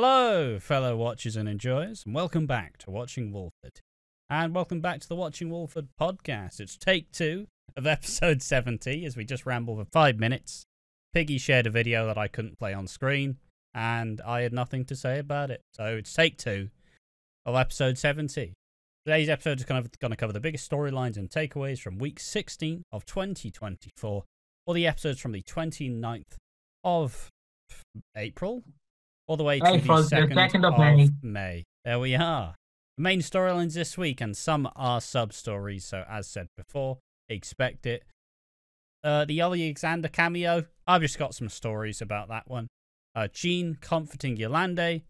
Hello, fellow watchers and enjoyers, and welcome back to Watching Walford. And welcome back to the Watching Walford podcast. It's take 2 of episode 70, as we just rambled for 5 minutes. Piggy shared a video that I couldn't play on screen, and I had nothing to say about it. So it's take 2 of episode 70. Today's episode is going to cover the biggest storylines and takeaways from week 16 of 2024, or the episodes from the 29th of April, all the way to the 2nd of May. There we are. The main storylines this week, and some are sub-stories, so as said before, expect it. The Alexander cameo, I've just got some stories about that one. Jean comforting Yolande,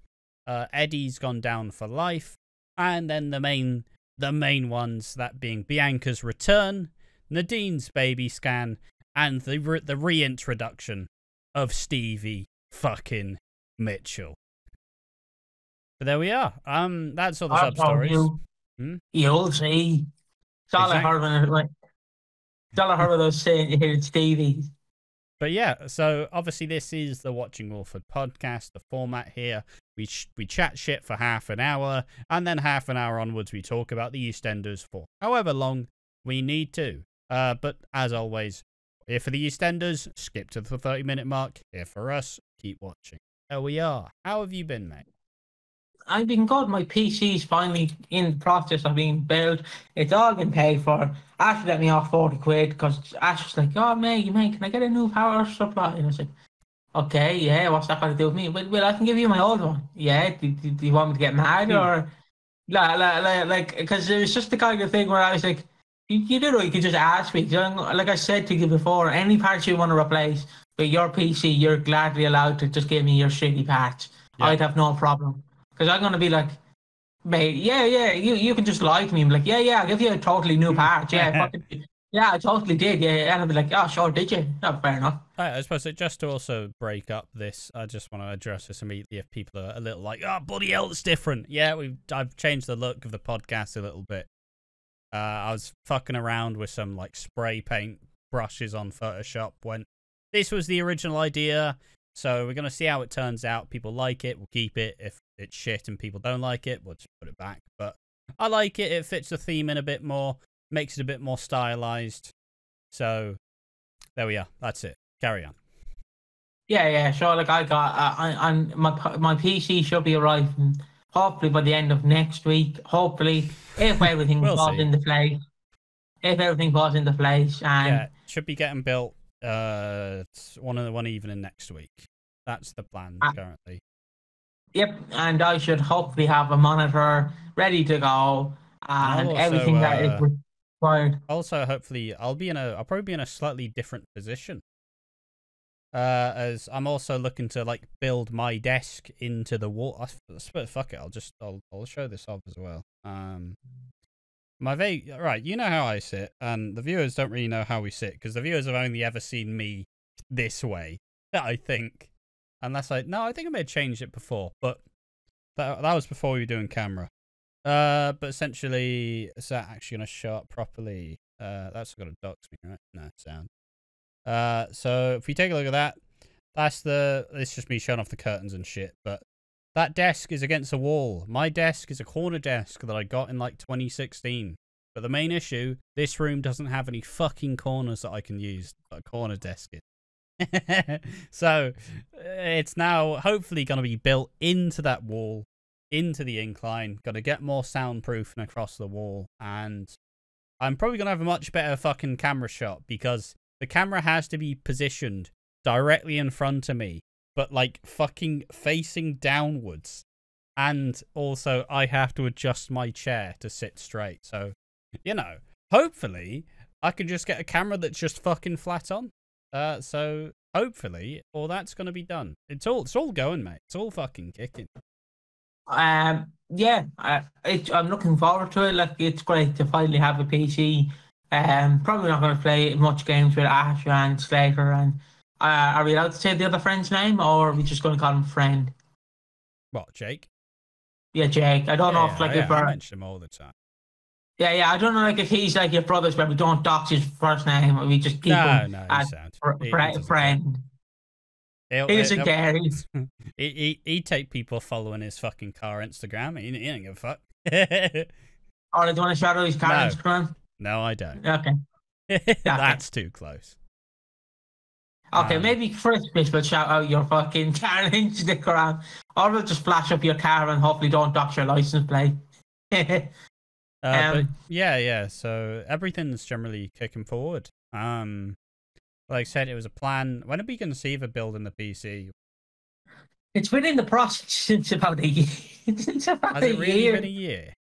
Eddie's gone down for life, and then the main ones, that being Bianca's return, Nadine's baby scan, and the reintroduction of Stevie fucking Mitchell. So there we are. That's all the sub-stories. You'll see. It's all I heard when I was saying you heard Stevie. But yeah, so obviously this is the Watching Walford podcast. The format here, we chat shit for half an hour, and then half an hour onwards we talk about the EastEnders for however long we need to. But as always, here for the EastEnders, skip to the 30-minute mark. Here for us, keep watching. There we are. How have you been, mate? I've been good. My PC's finally in the process of being built. It's all been paid for. Ash let me off 40 quid because Ash was like, "Oh, mate, can I get a new power supply?" And I said, "Okay, yeah, what's that got to do with me?" Well, I can give you my old one. Yeah, do you want me to get mad or like? Because it was just the kind of thing where I was like, you know, you could just ask me. Like I said to you before, any parts you want to replace, but your PC, you're gladly allowed to just give me your shitty parts. Yeah. I'd have no problem. Because I'm going to be like, mate, yeah, you can just lie to me and be like, yeah, I'll give you a totally new part. Yeah, I totally did. Yeah, and I'll be like, oh, sure, did you? No, fair enough. I suppose that just to also break up this, I just want to address this immediately if people are a little like, oh, bloody hell, it's different. Yeah, I've changed the look of the podcast a little bit. I was fucking around with some like spray paint brushes on Photoshop when this was the original idea. So we're going to see how it turns out. People like it, we'll keep it. If it's shit and people don't like it, we'll just put it back. But I like it. It fits the theme in a bit more, makes it a bit more stylized. So there we are. That's it. Carry on. Yeah. Sure. Like I got, my PC should be arriving hopefully by the end of next week. Hopefully, if everything falls into place. If everything falls into place, and yeah, it should be getting built. One evening next week. That's the plan currently. Yep, and I should hopefully have a monitor ready to go and also, everything that is required. Also, hopefully, I'll probably be in a slightly different position. As I'm also looking to like build my desk into the wall. Fuck it, I'll show this off as well. Right, you know how I sit, and the viewers don't really know how we sit, because the viewers have only ever seen me this way, I think. Unless I think I may have changed it before, but that was before we were doing camera. But essentially, is that actually going to show up properly? That's got to dox me, right? No, sound. So if we take a look at that, it's just me showing off the curtains and shit, but that desk is against a wall. My desk is a corner desk that I got in like 2016. But the main issue, this room doesn't have any fucking corners that I can use, but a corner desk is. So it's now hopefully going to be built into that wall, into the incline. Got to get more soundproofing across the wall. And I'm probably going to have a much better fucking camera shot, because the camera has to be positioned directly in front of me, but like fucking facing downwards. And also I have to adjust my chair to sit straight. So, you know, hopefully I can just get a camera that's just fucking flat on. So hopefully all that's going to be done. It's all going, mate. It's all fucking kicking. Yeah, I'm looking forward to it. Like, it's great to finally have a PC. Probably not going to play much games with Ash and Slater. And are we allowed to say the other friend's name, or are we just going to call him friend? What, Jake? Yeah, Jake. I don't know if like if I mention him all the time. Yeah. I don't know like if he's like your brother's, but we don't dox his first name, or we just keep him as friend. He's a Gary. He'd take people following his fucking car Instagram. He ain't give a fuck. Oh, do you want to shout out his car Instagram? No, I don't. Okay. That's too close. Okay, maybe Christmas will shout out your fucking car Instagram. Or we'll just flash up your car and hopefully don't dox your license plate. But yeah. So everything's generally kicking forward. Like I said, it was a plan. When are we going to see the building the PC? It's been in the process since about a year. Has it really been a year?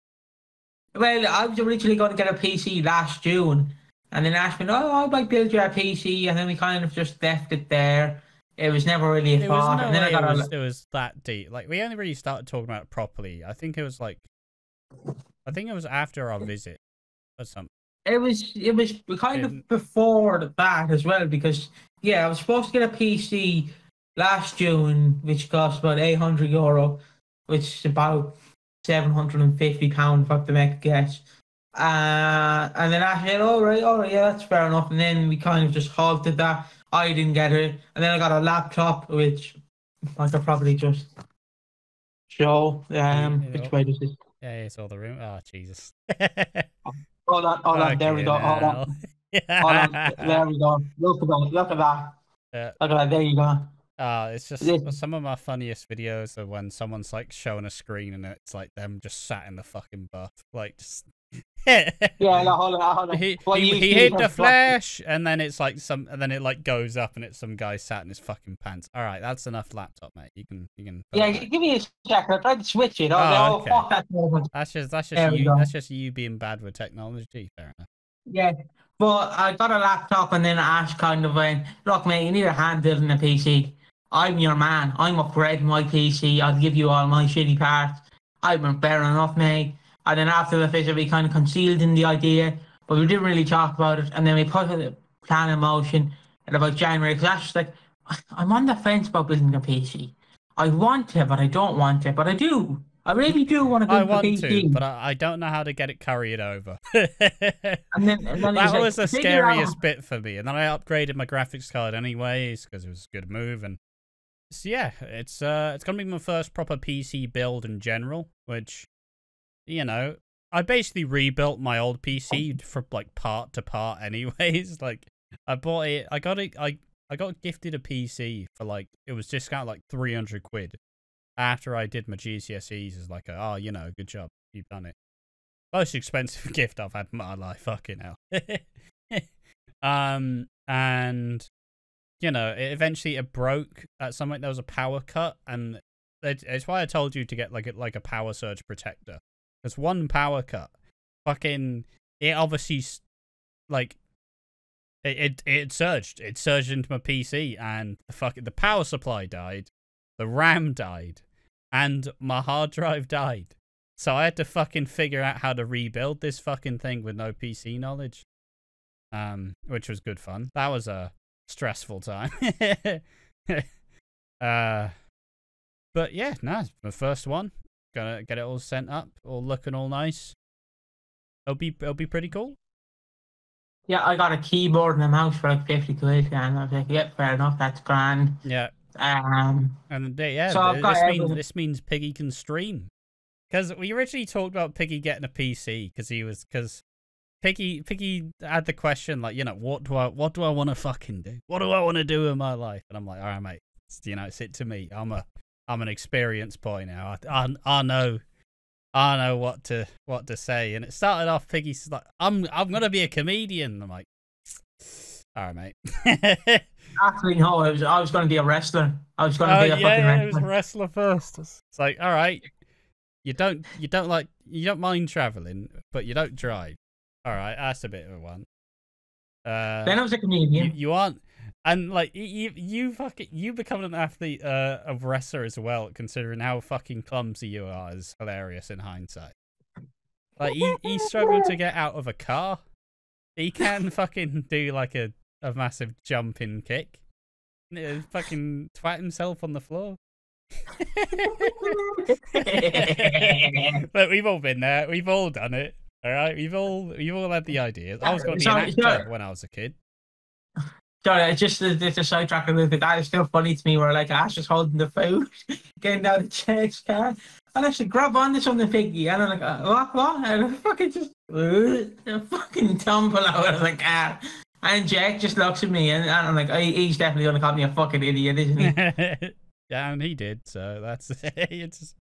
Well, I was originally going to get a PC last June, and then Ash went, "Oh, I might build you a PC," and then we kind of just left it there. It was never really a thought. And then it was that deep. Like, we only really started talking about it properly. I think it was after our visit or something. It was kind of before that as well, because I was supposed to get a PC last June, which cost about €800, which is about £750 if I have to make a guess. And then I said, all right, yeah, that's fair enough. And then we kind of just halted that. I didn't get it. And then I got a laptop, which I could probably just show. Which way does this? Yeah, it's all the room. Oh, Jesus. Hold on, there we go. Hold on. There we go. Look at that. Look at that, there you go. It's just some of my funniest videos are when someone's like showing a screen and it's like them just sat in the fucking bath, like just. No, hold on. He hit the flash, and then it's like and then it like goes up, and it's some guy sat in his fucking pants. All right, that's enough laptop, mate. You can. Yeah, give me a second. I tried to switch it. Okay. Fuck that moment. That's just you being bad with technology. Fair enough. Yeah, but I got a laptop, and then Ash kind of went, "Look, mate, you need a hand building a PC. I'm your man. I'm upgrading my PC. I'll give you all my shitty parts. I'm fair enough, mate." And then after the visit, we kind of concealed in the idea, but we didn't really talk about it. And then we put the plan in motion in about January, because Ash was like, "I'm on the fence about building a PC. I want to, but I don't want to. But I do. I really do want to build a PC. But I don't know how to get it carried over." and then that was the scariest bit for me. And then I upgraded my graphics card anyways, because it was a good move. And so, yeah, it's gonna be my first proper PC build in general, which, you know, I basically rebuilt my old PC from like part to part anyways. Like, I bought it, I got gifted a PC for like, it was discounted like 300 quid after I did my GCSEs. It's like, oh, you know, good job, you've done it. Most expensive gift I've had in my life, fucking hell. And, you know, it broke at some point. There was a power cut, and it's why I told you to get like a power surge protector. Because one power cut, fucking, it obviously, like, it surged. It surged into my PC, and the power supply died, the RAM died, and my hard drive died. So I had to fucking figure out how to rebuild this fucking thing with no PC knowledge. Which was good fun. That was a stressful time. But yeah, no, it's my first one. Gonna get it all sent up, all looking all nice. It'll be pretty cool. Yeah, I got a keyboard and a mouse for like 50 quid, and I was like, "Yep, fair enough, that's grand." Yeah. And yeah, so this means Piggy can stream. Because we originally talked about Piggy getting a PC because Piggy had the question, like, you know, what do I want to fucking do? What do I want to do in my life? And I'm like, all right, mate, you know, it's it to me. I'm an experienced boy now. I know what to say. And it started off, Piggy's like, I'm gonna be a comedian. I'm like, all right, mate. Actually, no, I was gonna be a wrestler. I was gonna be a fucking wrestler. It was a wrestler first. It's like, all right, you don't mind traveling, but you don't drive. All right, that's a bit of a one. Then I was a comedian. You aren't. And like you become an athlete of wrestler as well, considering how fucking clumsy you are, is hilarious in hindsight. Like he struggled to get out of a car. He can fucking do like a massive jumping kick. Fucking twat himself on the floor. But we've all been there. We've all done it. All right, we've all had the ideas. I was going to be an actor when I was a kid. Sorry, it's a sidetrack a little bit. That is still funny to me where like Ash is holding the food, getting out of Jake's car. And I said, grab onto something, Piggy. And I'm like, what? And I fucking just fucking tumble out of the car. And Jake just looks at me and I'm like, he's definitely going to call me a fucking idiot, isn't he? Yeah, and he did, so that's it's.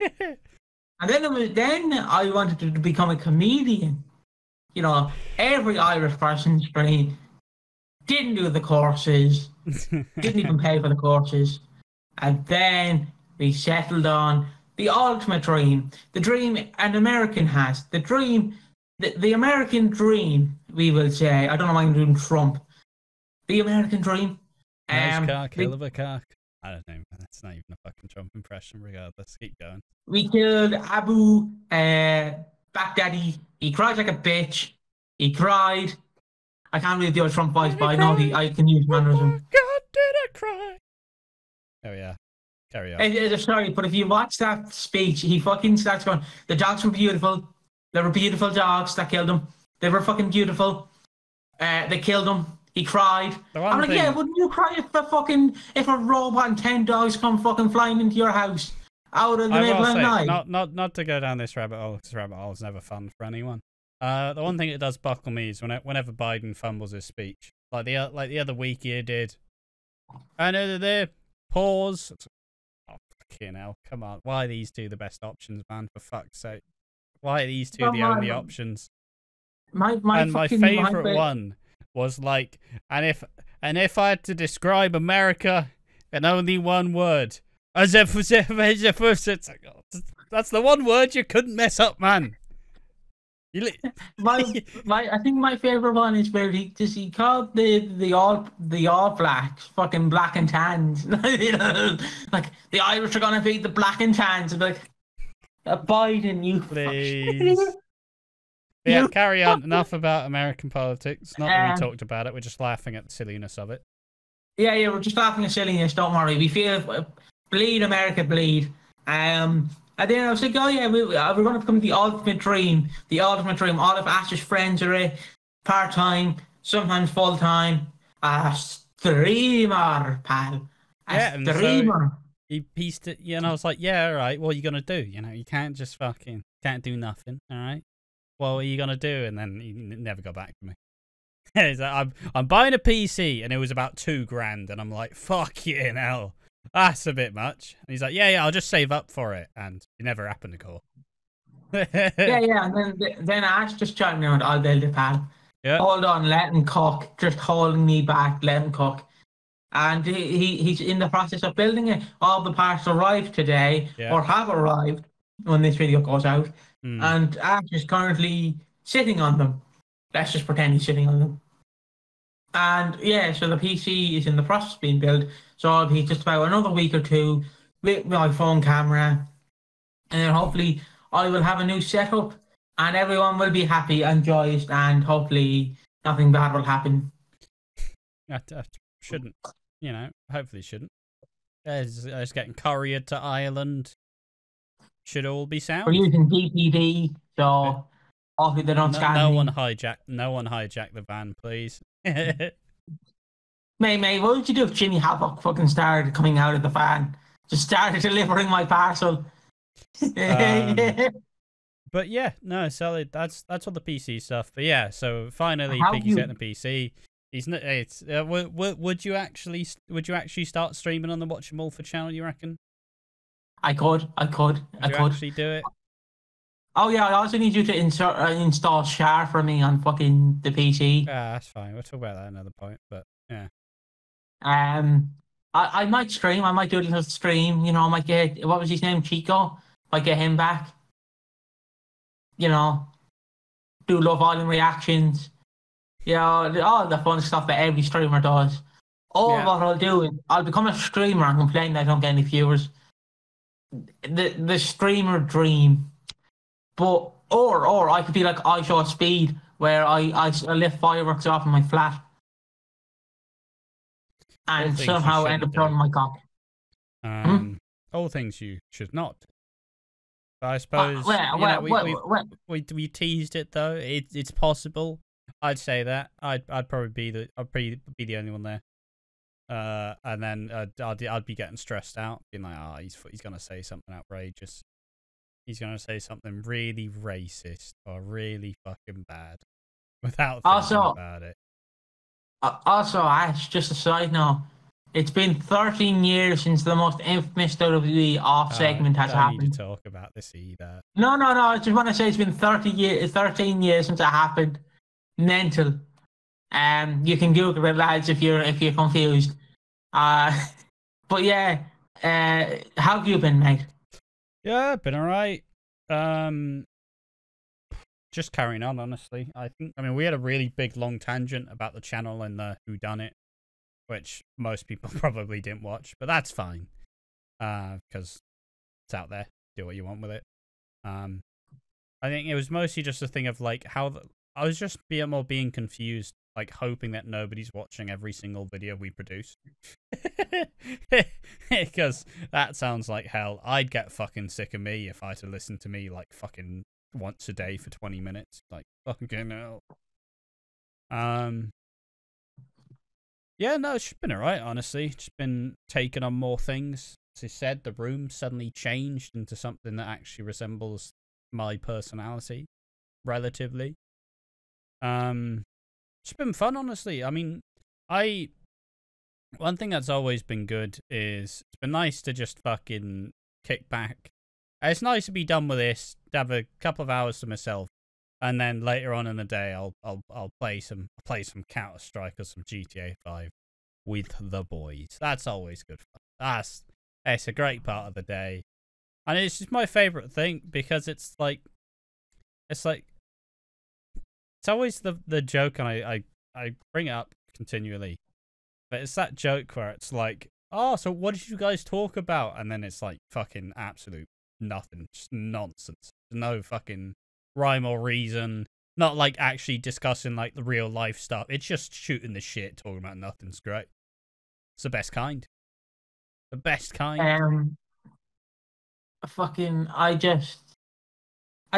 And then I wanted to become a comedian. You know, every Irish person's brain didn't do the courses, didn't even pay for the courses. And then we settled on the ultimate dream, the dream an American has, the dream, the American dream, we will say. I don't know why I'm doing Trump. The American dream. Nice cock, hell of a cock. I don't know. That's not even a fucking Trump impression, regardless. Keep going. We killed Abu Baghdadi. He cried like a bitch. He cried. I can't really do a Trump voice, but I know I can use mannerism. God, did I cry? Oh, yeah. Carry on. Sorry, but if you watch that speech, he fucking starts going, the dogs were beautiful. There were beautiful dogs that killed him. They were fucking beautiful. They killed him. He cried. I'm like, yeah, wouldn't you cry if a robot and 10 dogs come fucking flying into your house out of the middle of the night? Not to go down this rabbit hole, because rabbit hole is never fun for anyone. The one thing that does buckle me is whenever Biden fumbles his speech, like the other week he did. I know they're pause. Oh fucking hell! Come on, why are these two the best options, man? For fuck's sake, why are these two the only options? My favorite one was like, and if I had to describe America in only one word, as if it's like, oh, that's the one word you couldn't mess up, man. I think my favorite one is where he called the all blacks fucking black and tans. You know, like the Irish are gonna beat the black and tans. And like, Biden, you please. Yeah, carry on. Enough about American politics. Not that we talked about it. We're just laughing at the silliness of it. Yeah, we're just laughing at silliness. Don't worry. We feel bleed, America, bleed. And then I was like, oh yeah, we're going to become the ultimate dream. The ultimate dream. All of Ash's friends are part-time, sometimes full-time. A streamer, pal. A streamer. So he pieced it, and I was like, yeah, all right, what are you going to do? You know, you can't just can't do nothing, all right? What are you going to do? And then he never got back to me. He's like, I'm buying a PC, and it was about $2,000, and I'm like, fuck you, hell. That's a bit much. And he's like, yeah, I'll just save up for it. And it never happened to call. yeah. And then Ash just chatting around, I'll build it, pal. Yeah. Hold on, let him cook. Just holding me back, let him cook. And he's in the process of building it. All the parts arrived today, or have arrived when this video goes out. And Ash is currently sitting on them. Let's just pretend he's sitting on them. And yeah, so the PC is in the process of being built. So it'll be just about another week or two with my phone camera. And then hopefully I will have a new setup and everyone will be happy and joyous and hopefully nothing bad will happen. That shouldn't, you know, hopefully shouldn't. It's getting couriered to Ireland. Should all be sound. We're using DPD, so hopefully they don't scan No one hijack the van, please. Mate, what would you do if Jimmy Havoc fucking started coming out of the van? Just started delivering my parcel. But yeah, no, solid. That's all the PC stuff. But yeah, so finally, Piggy's getting the PC. Would you actually start streaming on the Watching Walford channel? You reckon? I could. Would you actually do it? Oh yeah, I also need you to install Char for me on fucking the PC. Yeah, that's fine. We'll talk about that another point. But yeah. I might stream. I might do a little stream. You know, I might get, what was his name, Chico. Might get him back. You know, do Love Island reactions. You know, all the fun stuff that every streamer does. What I'll do is I'll become a streamer and complain that I don't get any viewers. The streamer dream. But or I could be like I Show Speed, where I lift fireworks off in my flat. And somehow end up throwing my cock. All things you should not. But I suppose we teased it though. It's possible. I'd say that. I'd probably be the only one there. And then I'd be getting stressed out, being like, oh, he's gonna say something outrageous. He's gonna say something really racist or really fucking bad without thinking about it. Also, Ash, just a side note, it's been 13 years since the most infamous WWE off segment has happened. Don't need to talk about this either. No. I just want to say it's been 13 years since it happened. Mental. You can Google it, lads, if you're confused. But yeah, how have you been, mate? Yeah, been alright. Just carrying on, honestly. I mean, we had a really big long tangent about the channel and the whodunit, which most people probably didn't watch, but that's fine. Because it's out there. Do what you want with it. I think it was mostly just a thing of like I was just being confused, like hoping that nobody's watching every single video we produce. Because that sounds like hell. I'd get fucking sick of me if I had to listen to me like fucking once a day for 20 minutes. Like, fucking hell. Yeah, no, it's been alright, honestly. Just been taking on more things. As I said, the room suddenly changed into something that actually resembles my personality, relatively. It's been fun, honestly. I mean, one thing that's always been good is it's been nice to just fucking kick back. It's nice to be done with this, to have a couple of hours to myself, and then later on in the day, I'll play some Counter-Strike or some GTA 5 with the boys. That's always good fun. It's a great part of the day, and it's just my favorite thing because it's always the joke, and I bring it up continually, but it's that joke where it's like, oh, so what did you guys talk about? And then it's like fucking absolute nothing, just nonsense. No fucking rhyme or reason. Not like actually discussing like the real life stuff. It's just shooting the shit, talking about nothing's great. It's the best kind. The best kind. I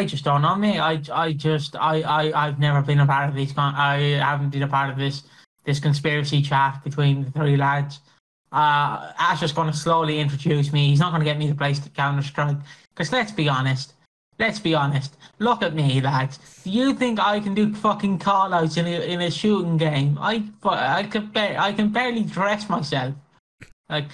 just don't know, mate. I've never been a part of this. I haven't been a part of this conspiracy chat between the three lads. Ash is going to slowly introduce me. He's not going to get me to play Counter-Strike. Because let's be honest. Look at me, lads. Do you think I can do fucking call-outs in a shooting game? I can barely dress myself. Like,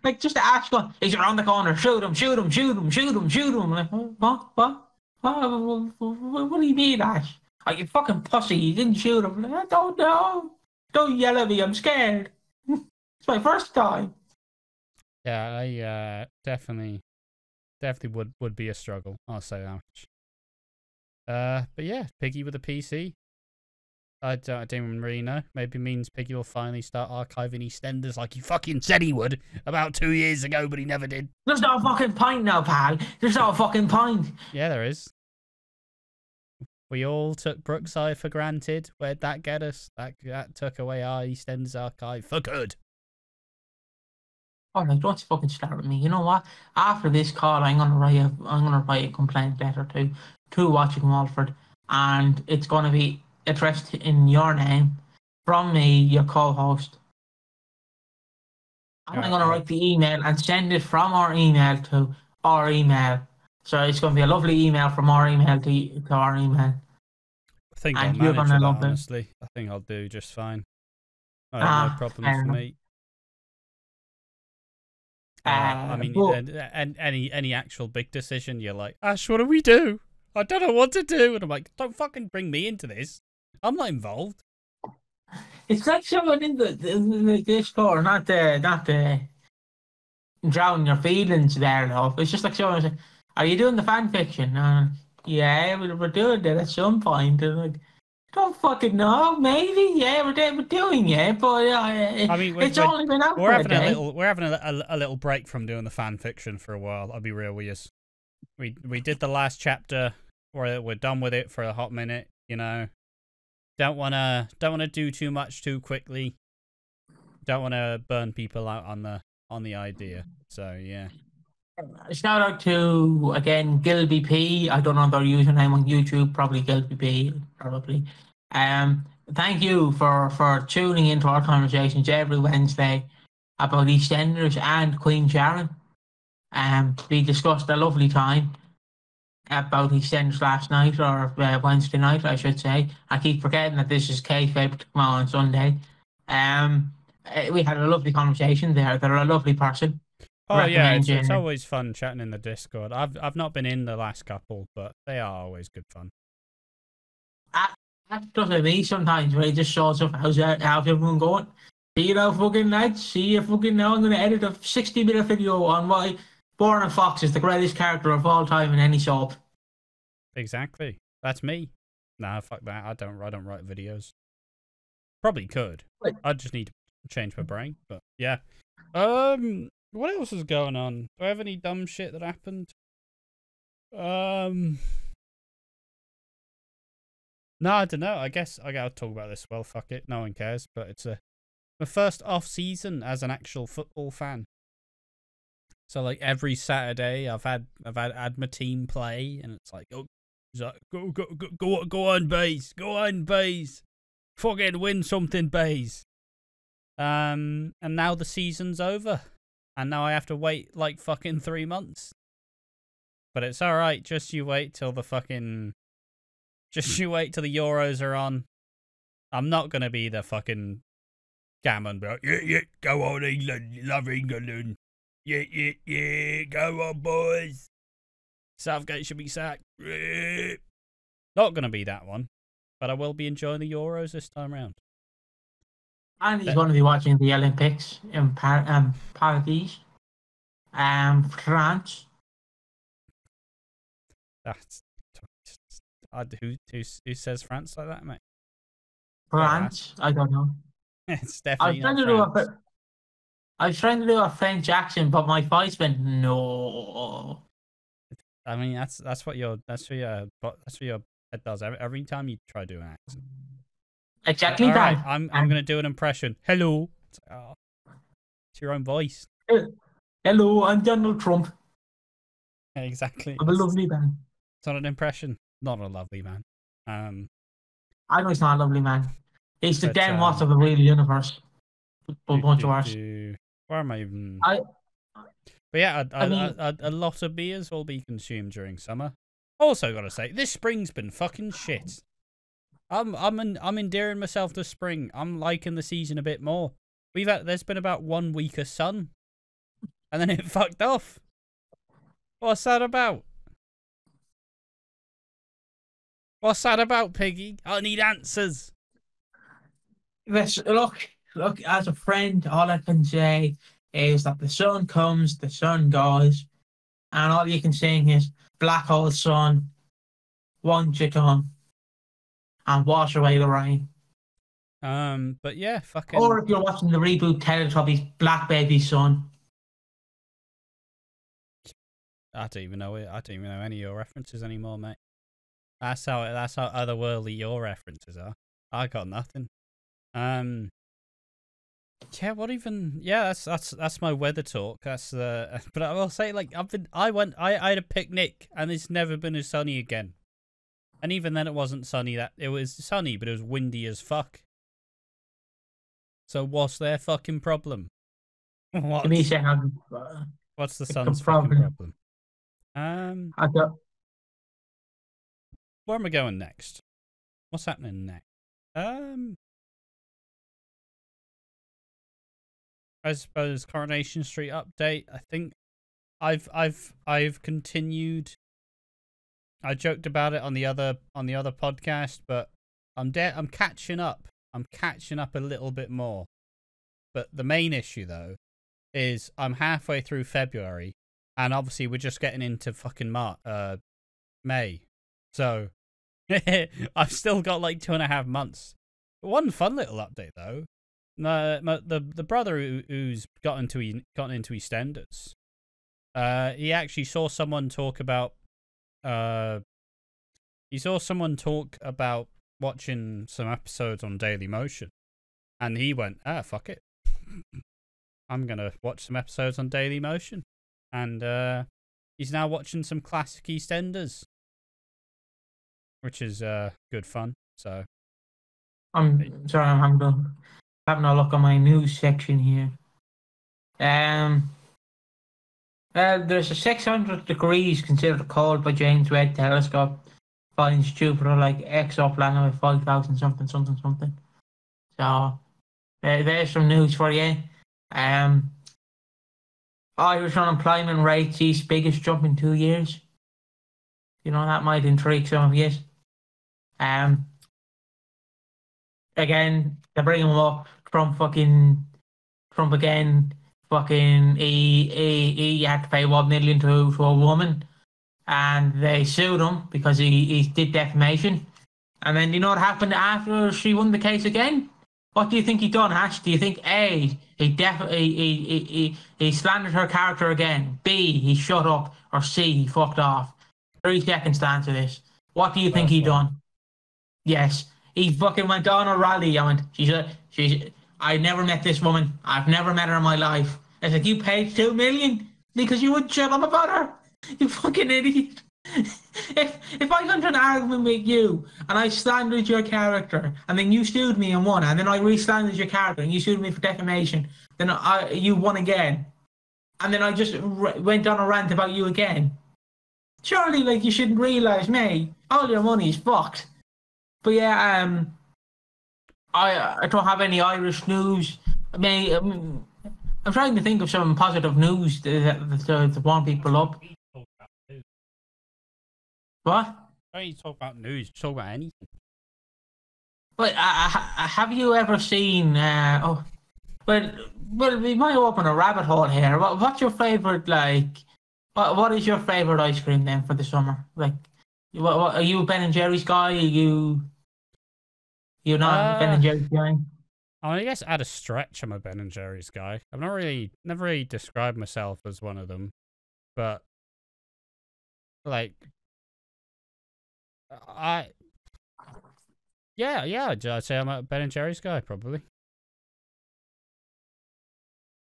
like just Ash going, he's around the corner. Shoot him. I'm like, what do you mean, Ash? Like, you fucking pussy. You didn't shoot him. Like, I don't know. Don't yell at me. I'm scared. It's my first time. Yeah, I definitely would be a struggle. I'll say that much. But yeah, Piggy with a PC. I don't even really know. Maybe it means Piggy will finally start archiving EastEnders like he fucking said he would about 2 years ago, but he never did. There's no fucking point now, pal. There's no fucking point. Yeah, there is. We all took Brookside for granted. Where'd that get us? That took away our EastEnders archive for good. Oh, no, don't fucking start with me. You know what? After this call, I'm gonna write a complaint letter to Watching Walford, and it's gonna be addressed in your name from me, your co-host. And I'm gonna write the email and send it from our email to our email. So it's gonna be a lovely email from our email to our email. I think I'll manage that, honestly. I think I'll do just fine. No problems for me. I mean, any actual big decision, you're like, Ash, what do we do? I don't know what to do. And I'm like, don't fucking bring me into this. I'm not involved. It's like someone in the Discord, not drowning your feelings there, though. It's just like someone saying, are you doing the fan fiction? Yeah, we're doing it at some point. And like, don't fucking know. Maybe, yeah, we're doing it, but I mean, it's only been out for a day. We're having a little break from doing the fan fiction for a while. I'll be real with you. We did the last chapter. We're done with it for a hot minute. You know, don't wanna do too much too quickly. Don't wanna burn people out on the idea. So yeah. Shout out to, again, Gilby P. I don't know their username on YouTube, probably Gilby P, probably. Thank you for tuning into our conversations every Wednesday about EastEnders and Queen Sharon. We discussed a lovely time about EastEnders last night, or Wednesday night, I should say. I keep forgetting that this is kayfabe to come out on Sunday. We had a lovely conversation there. They're a lovely person. Oh yeah, Recommend it's you. always fun chatting in the Discord. I've not been in the last couple, but they are always good fun. That's just like me sometimes, where it just shows up. How's everyone going? See you now, fucking lads. See you fucking now. I'm going to edit a 60-minute video on why Born Fox is the greatest character of all time in any soap. Exactly. That's me. Nah, fuck that. I don't write videos. Probably could. I just need to change my brain. But yeah. What else is going on? Do I have any dumb shit that happened? No, I don't know. I guess I gotta talk about this. Well, fuck it. No one cares. But it's my first off season as an actual football fan. So like every Saturday, I've had my team play, and it's like, oh, go on, Bays, go on, Bays, fucking win something, Bays. And now the season's over, and now I have to wait like fucking 3 months. But it's all right. Just you wait till the Euros are on. I'm not gonna be the fucking gammon, bro. Yeah, go on, England, love England. Yeah, go on, boys. Southgate should be sacked. Not gonna be that one, but I will be enjoying the Euros this time round. And he's going to be watching the Olympics in Paris, France. That's who says France like that, mate? France, I don't know. It's definitely not France. I was trying to do a French accent, but my voice went no. I mean, that's what your head does every time you try to do an accent. Exactly that. Right, I'm gonna do an impression. Hello. It's your own voice. Hello, I'm Donald Trump. Exactly. I'm a lovely man. It's not an impression. Not a lovely man. I know he's not a lovely man. He's the Dan Watts of the real universe. A bunch of ours. Where am I even? But yeah, a lot of beers will be consumed during summer. Also, gotta say, this spring's been fucking shit. I'm endearing myself to spring. I'm liking the season a bit more. There's been about 1 week of sun, and then it fucked off. What's that about? What's that about, Piggy? I need answers. Yes, look, as a friend, all I can say is that the sun comes, the sun goes, and all you can sing is Black Hole Sun, won't you come and wash away the rain. But yeah, fucking. Or if you're watching the reboot Teletubbies, Black Baby Sun. I don't even know any of your references anymore, mate. That's how otherworldly your references are. I got nothing. Yeah, what even? Yeah, that's my weather talk. That's but I will say, like, I had a picnic, and it's never been as sunny again. And even then, it wasn't sunny. It was sunny, but it was windy as fuck. So what's their fucking problem? What's the sun's fucking problem? Where am I going next? What's happening next? I suppose Coronation Street update. I think I've continued. I joked about it on the other podcast, but I'm catching up. I'm catching up a little bit more. But the main issue though is I'm halfway through February, and obviously we're just getting into fucking May. So I've still got like 2.5 months. One fun little update though. The brother who's got into EastEnders, he actually saw someone talk about watching some episodes on Daily Motion, and he went, fuck it, I'm gonna watch some episodes on Daily Motion, and he's now watching some classic EastEnders, which is good fun. So I'm sorry, I'm having a look on my news section here. There's a 600 degrees considered cold by James Webb Telescope, finds Jupiter like exoplanet with 5,000 something. So there's some news for you. Irish unemployment rate sees biggest jump in 2 years. You know, that might intrigue some of you. Again, they're bringing him up. Trump again. He had to pay $1 million to a woman, and they sued him because he did defamation. And then you know what happened after she won the case again? What do you think he done, Ash? Do you think A, he slandered her character again? B, he shut up? Or C, he fucked off? 3 seconds to answer this. What do you think he done? Yes, he fucking went on a rally. I went, I never met this woman. I've never met her in my life. I was like, you paid $2 million because you wouldn't shut up about her? You fucking idiot. If I got into an argument with you and I slandered your character and then you sued me and won, and then I re-slandered your character and you sued me for defamation, then you won again, and then I just went on a rant about you again. Surely, like, you shouldn't realise, mate, all your money's fucked. But yeah, I don't have any Irish news. I'm trying to think of some positive news to warm people up. What? Don't you talk about news, talk about anything. But have you ever seen? Well, we might open a rabbit hole here. What's your favorite? Like, what is your favorite ice cream then for the summer? Like, what are you a Ben and Jerry's guy? You're not a Ben and Jerry's guy? I guess at a stretch, I'm a Ben and Jerry's guy. I've never really described myself as one of them, but like. I'd say I'm a Ben and Jerry's guy, probably.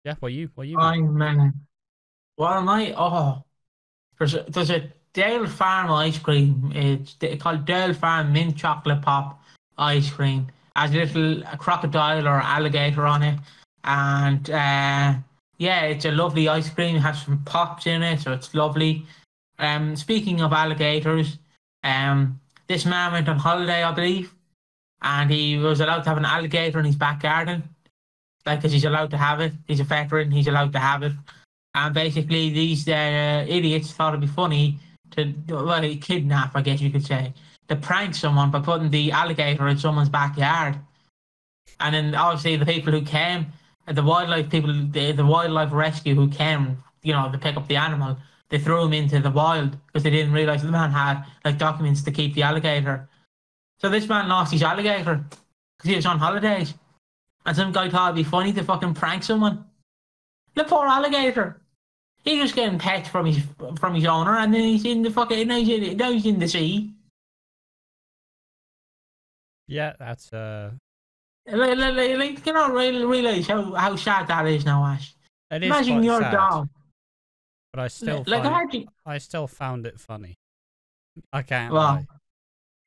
Yeah, what you? What am I? Oh, there's a Dale Farm ice cream. It's called Dale Farm Mint Chocolate Pop ice cream. Has a little crocodile or alligator on it, and it's a lovely ice cream. It has some pops in it, so it's lovely. Speaking of alligators. This man went on holiday, I believe, and he was allowed to have an alligator in his back garden, like, because he's allowed to have it. He's a veteran, he's allowed to have it. And basically, these idiots thought it'd be funny to, kidnap, I guess you could say, to prank someone by putting the alligator in someone's backyard. And then, obviously, the people who came, the wildlife people, the wildlife rescue who came, to pick up the animal, they threw him into the wild because they didn't realise the man had like documents to keep the alligator. So this man lost his alligator because he was on holidays, and some guy thought it'd be funny to fucking prank someone. The poor alligator. He was getting pets from his owner, and then he's in the fucking now he's in the sea. Yeah, that's Like you don't really realise how sad that is now, Ash. It is Imagine quite your sad. dog. But I still I still found it funny. I can't lie.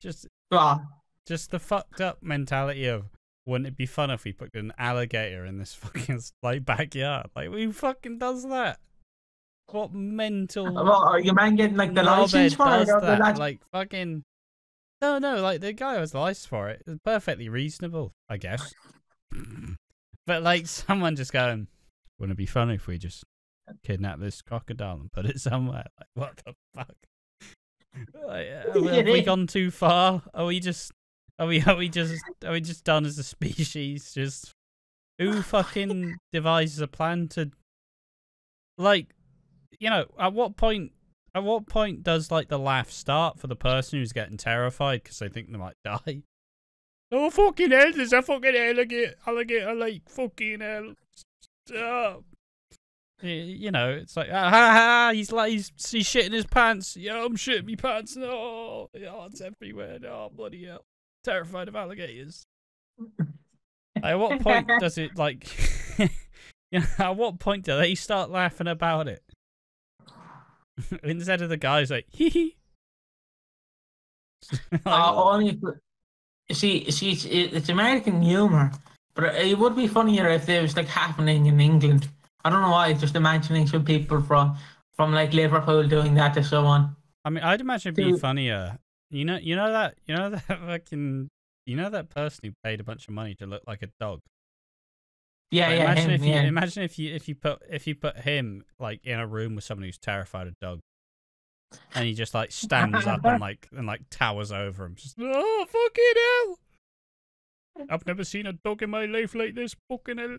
Just the fucked up mentality of, wouldn't it be fun if we put an alligator in this fucking like backyard? Like, who fucking does that? What mental? Well, are your man getting like the license for it? Like fucking. No, like the guy who has the license for it is perfectly reasonable, I guess. But like someone just going, wouldn't it be funny if we just kidnap this crocodile and put it somewhere? Like, what the fuck? Like, have we gone too far? Are we just done as a species? Just who fucking devises a plan to, like, at what point does like the laugh start for the person who's getting terrified because they think they might die? Oh fucking hell! There's a fucking alligator, like fucking hell! Stop. It's like, he's shitting his pants. Yeah, I'm shitting me pants. No, it's everywhere. No, bloody hell. Terrified of alligators. At what point does it, like, at what point do they start laughing about it? Instead of the guys like, hee hee. Only it's American humor, but it would be funnier if it was like happening in England. I don't know why. Just imagining some people from like Liverpool doing that to someone. I mean, I'd imagine it'd be funnier. You know that fucking, that person who paid a bunch of money to look like a dog. Yeah, like, yeah. Imagine if you put him like in a room with someone who's terrified of dogs, and he just like stands up and towers over him. Just, oh fucking hell! I've never seen a dog in my life like this. Fucking hell!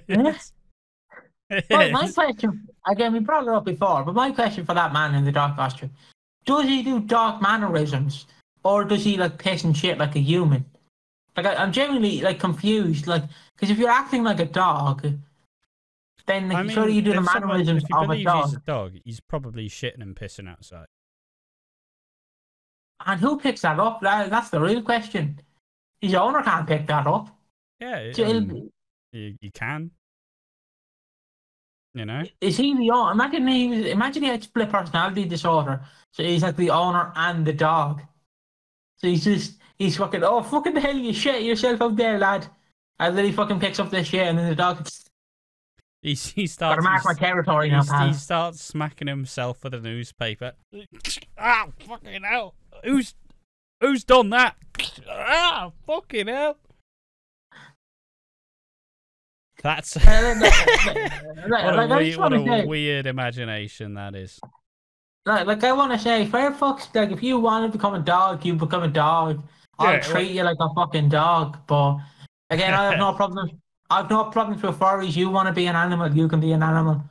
Well, my question again, we brought it up before, but my question for that man in the dog costume: does he do dog mannerisms, or does he like piss and shit like a human? Like I'm genuinely like confused, like because if you're acting like a dog, then like, surely you do the mannerisms if you of a believe dog. He's a dog, he's probably shitting and pissing outside. And who picks that up? That's the real question. His owner can't pick that up. Yeah, you can. You know? Is he the owner? Imagine he had split personality disorder. So he's like the owner and the dog. So he's fucking, oh fucking the hell, you shit yourself out there, lad. And then he fucking picks up this shit, and then the dog. He starts. Gotta mark my territory now, pal. He starts smacking himself with a newspaper. Ah, fucking hell! Who's done that? Ah, fucking hell! That's what a weird imagination that is. Like I want to say, Firefox, like if you want to become a dog, you become a dog. I'll treat you like a fucking dog. But again, I have no problem. I have no problems with furries. You want to be an animal, you can be an animal.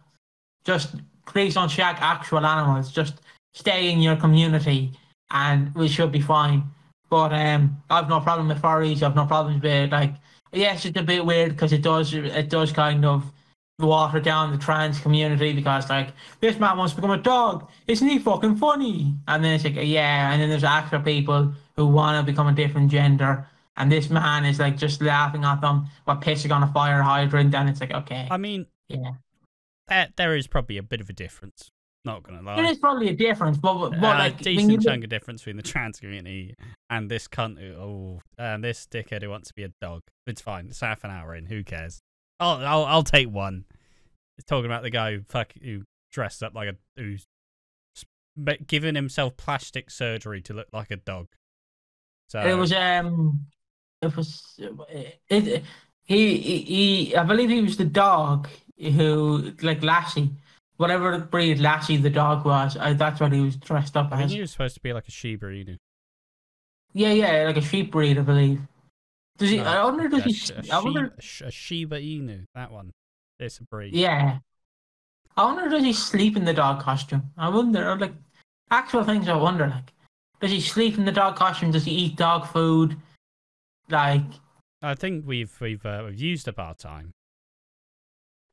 Just please don't shag actual animals. Just stay in your community, and we should be fine. But I have no problem with furries. I have no problems with like. Yes, it's a bit weird because it does kind of water down the trans community because like this man wants to become a dog. Isn't he fucking funny? And then it's like yeah, and then there's actual people who want to become a different gender. And this man is like just laughing at them while pissing on a fire hydrant, and it's like, okay. I mean, yeah, there is probably a bit of a difference. Not gonna lie, there is probably a difference, but like decent chunk of difference between the trans community and this cunt and this dickhead who wants to be a dog. It's fine. It's half an hour in. Who cares? I'll take one. It's talking about the guy who dressed up like who's giving himself plastic surgery to look like a dog. So he I believe he was the dog who like Lassie, whatever breed Lassie the dog was. That's what he was dressed up as. He was supposed to be like a Shiba Inu. Yeah, like a sheep breed, I believe. Does he? No, I wonder. Does he? A Shiba Inu. That one. It's a breed. Yeah. I wonder. Does he sleep in the dog costume? I wonder. Like actual things. I wonder. Like, does he sleep in the dog costume? Does he eat dog food? Like. I think we've used up our time.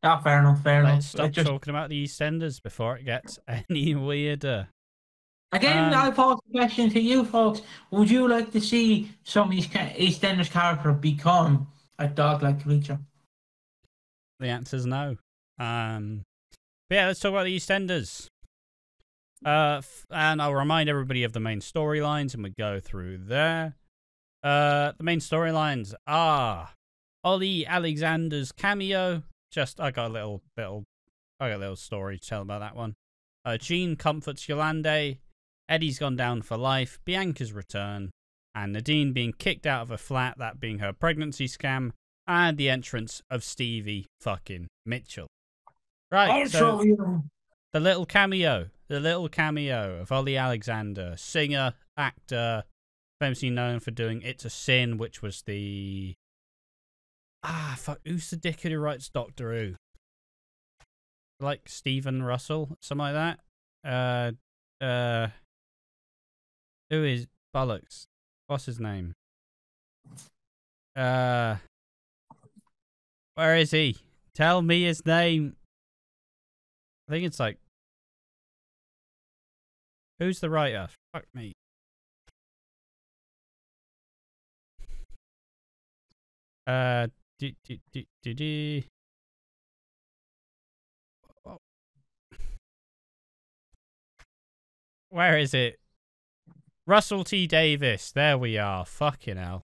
Oh, fair enough. Let's stop talking about the EastEnders before it gets any weirder. Again, I pose a question to you folks. Would you like to see some EastEnders character become a dog-like creature? The answer's no. But yeah, let's talk about the EastEnders. And I'll remind everybody of the main storylines, and we go through there. The main storylines are Ollie Alexander's cameo. I got a little story to tell about that one. Jean comforts Yolande. Eddie's gone down for life. Bianca's return. And Nadine being kicked out of her flat, that being her pregnancy scam. And the entrance of Stevie fucking Mitchell. Right, so the little cameo of Ollie Alexander, singer, actor, famously known for doing It's a Sin, which was the... who's the dickhead who writes Doctor Who? Like Stephen Russell, something like that. Who is bollocks? What's his name? Where is he? Tell me his name. I think it's like... Who's the writer? Fuck me. Where is it? Russell T Davies. There we are. Fucking hell.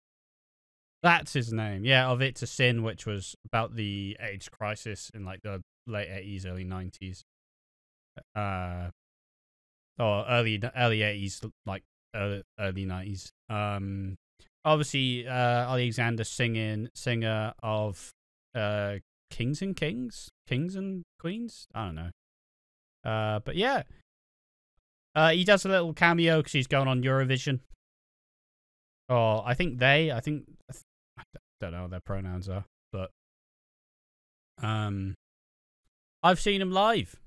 That's his name. Yeah, Of It to Sin, which was about the AIDS crisis in like the late 80s, early 90s. Or early 80s, like early 90s. Obviously, Alexander singer of Kings and Queens. I don't know. But yeah, he does a little cameo because he's going on Eurovision. Or I don't know what their pronouns are, but I've seen him live,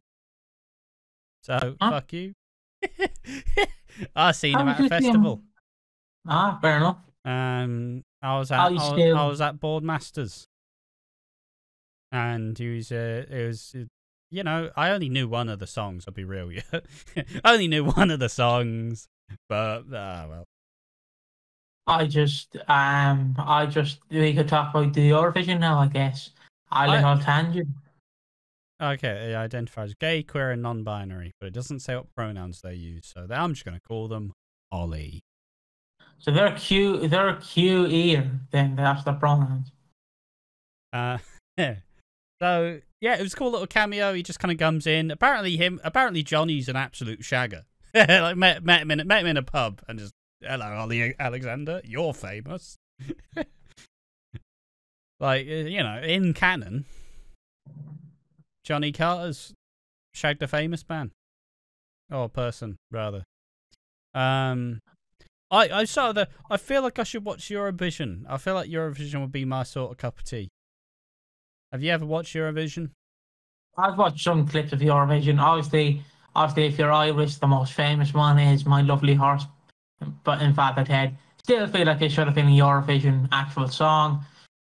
so fuck you. I seen him at a festival. Fair enough. I was at Boardmasters, and it was you know, I only knew one of the songs. I'll be real with you. I only knew one of the songs, but well. We could talk about the Eurovision now, I guess. I'll tangent. Okay, they identify as gay, queer, and non-binary, but it doesn't say what pronouns they use, so I'm just going to call them Ollie. So they're QE, then that's the pronouns. So yeah, it was a cool little cameo. He just kind of comes in. Apparently Johnny's an absolute shagger. Like met him in a pub and just, hello, Ollie Alexander, you're famous. Like, you know, in canon, Johnny Carter's shagged a famous man. Or person, rather. I feel like I should watch Eurovision. I feel like Eurovision would be my sort of cup of tea. Have you ever watched Eurovision? I've watched some clips of Eurovision. Obviously, if you're Irish, the most famous one is My Lovely Horse, but in Father Ted. Still feel like it should have been a Eurovision actual song,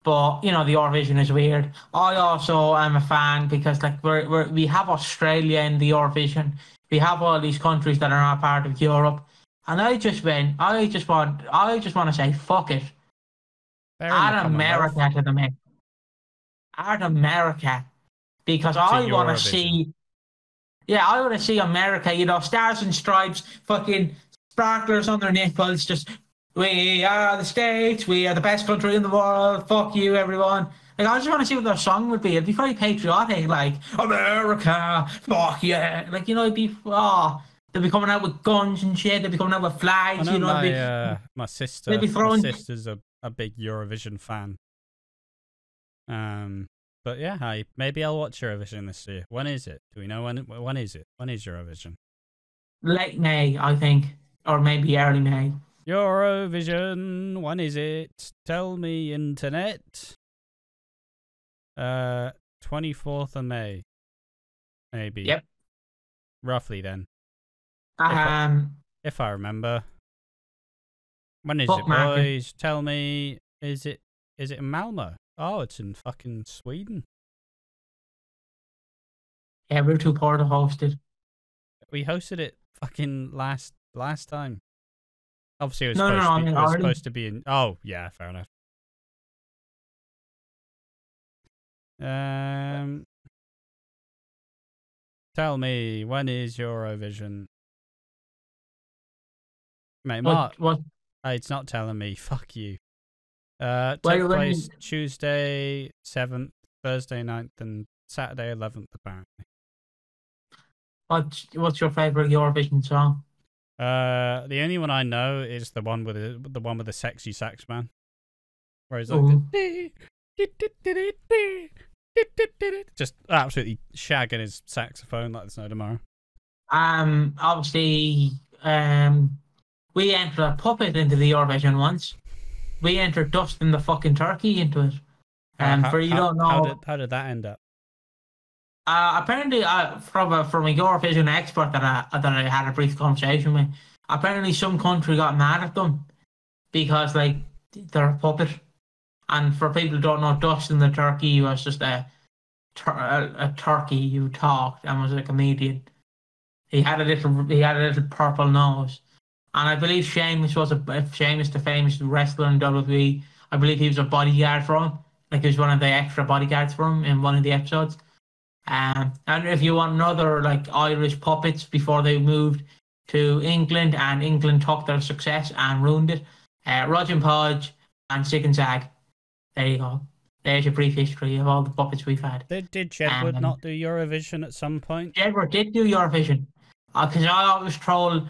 but you know, the Eurovision is weird. I also am a fan because like we have Australia in the Eurovision. We have all these countries that are not part of Europe, and I just want to say fuck it. Add America to the mix. Add America, because I want to see. Yeah, I want to see America. You know, Stars and Stripes, fucking sparklers on their nipples, just, we are the States, we are the best country in the world, fuck you, everyone. Like, I just want to see what their song would be. It'd be very patriotic, like, America, fuck yeah. Like, you know, it'd be, they'd be coming out with guns and shit, they'd be coming out with flags, you know. My sister's a big Eurovision fan. But yeah, maybe I'll watch Eurovision this year. When is it? Do we know when is it? When is Eurovision? Late May, I think. Or maybe early May. Eurovision, when is it? Tell me, internet. 24th of May. Maybe. Yep. Roughly then. If I remember. When is it, boys? Tell me, is it in Malmö? Oh, it's in fucking Sweden. Yeah, we're too poor to host it. We hosted it fucking last time. Obviously, it was supposed to be in. Oh, yeah, fair enough. Tell me, when is Eurovision? Mate, Mark. What? It's not telling me. Fuck you. Took place Tuesday 7th, Thursday 9th, and Saturday 11th, apparently. What's your favourite Eurovision song? The only one I know is the one with the sexy sax man. Where he's like, just absolutely shagging his saxophone like there's no tomorrow. Obviously, we entered a puppet into the Eurovision once. We entered Dustin the fucking Turkey into it. Don't know. How did that end up? Apparently, from a Eurovision expert that I had a brief conversation with, apparently some country got mad at them because like they're a puppet. And for people who don't know, Dustin the Turkey was just a turkey who talked and was a comedian. He had a little purple nose. And I believe Sheamus the famous wrestler in WWE. I believe he was a bodyguard for him. Like, he was one of the extra bodyguards for him in one of the episodes. And if you want another, like, Irish puppets before they moved to England, and England took their success and ruined it. Roger and Podge and Sig and Zag. There you go. There's a brief history of all the puppets we've had. Did Jedward not do Eurovision at some point? Jedward did do Eurovision. Because I always troll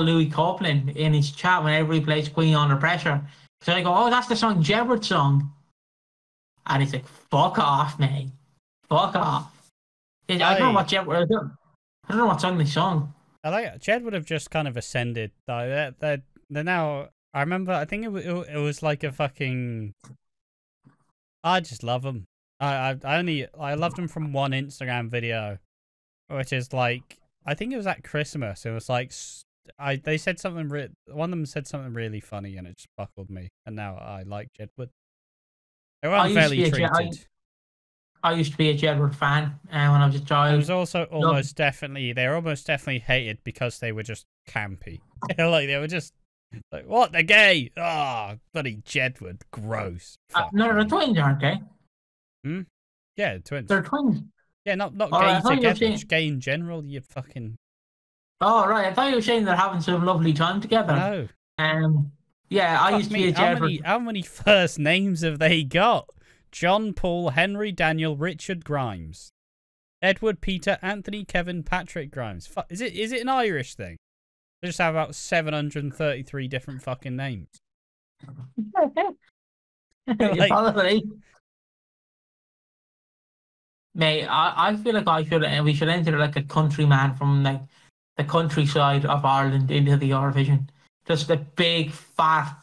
Louis Copeland in his chat whenever he plays Queen Under Pressure. Because I go, oh, that's the song, Jedward's song. And he's like, fuck off, mate. Fuck off. I don't know what Jedward... I don't know what song they sung. I like it. Jed would have just kind of ascended, though. They're now... I remember, I think it was like a fucking... I just love them. I loved them from one Instagram video, which is like, I think it was at Christmas. It was like, they said something, one of them said something really funny, and it just buckled me. And now I like Jedward. They were unfairly treated. I used to be a Jedward fan when I was a child. It was also almost definitely, they were almost definitely hated because they were just campy. Like, they were just like, what? They're gay? Ah, oh, bloody Jedward. Gross. No, they're twins, aren't they? Hmm? Yeah, twins. They're twins. Yeah, not gay together, just gay in general, you fucking... Oh, right. I thought you were saying they're having some lovely time together. No. Yeah, I used to be a Jedward. How many first names have they got? John, Paul, Henry, Daniel, Richard, Grimes. Edward, Peter, Anthony, Kevin, Patrick, Grimes. Is it an Irish thing? They just have about 733 different fucking names. Like, probably. Mate, I feel like we should enter like a countryman from like the countryside of Ireland into the Eurovision. Just a big fat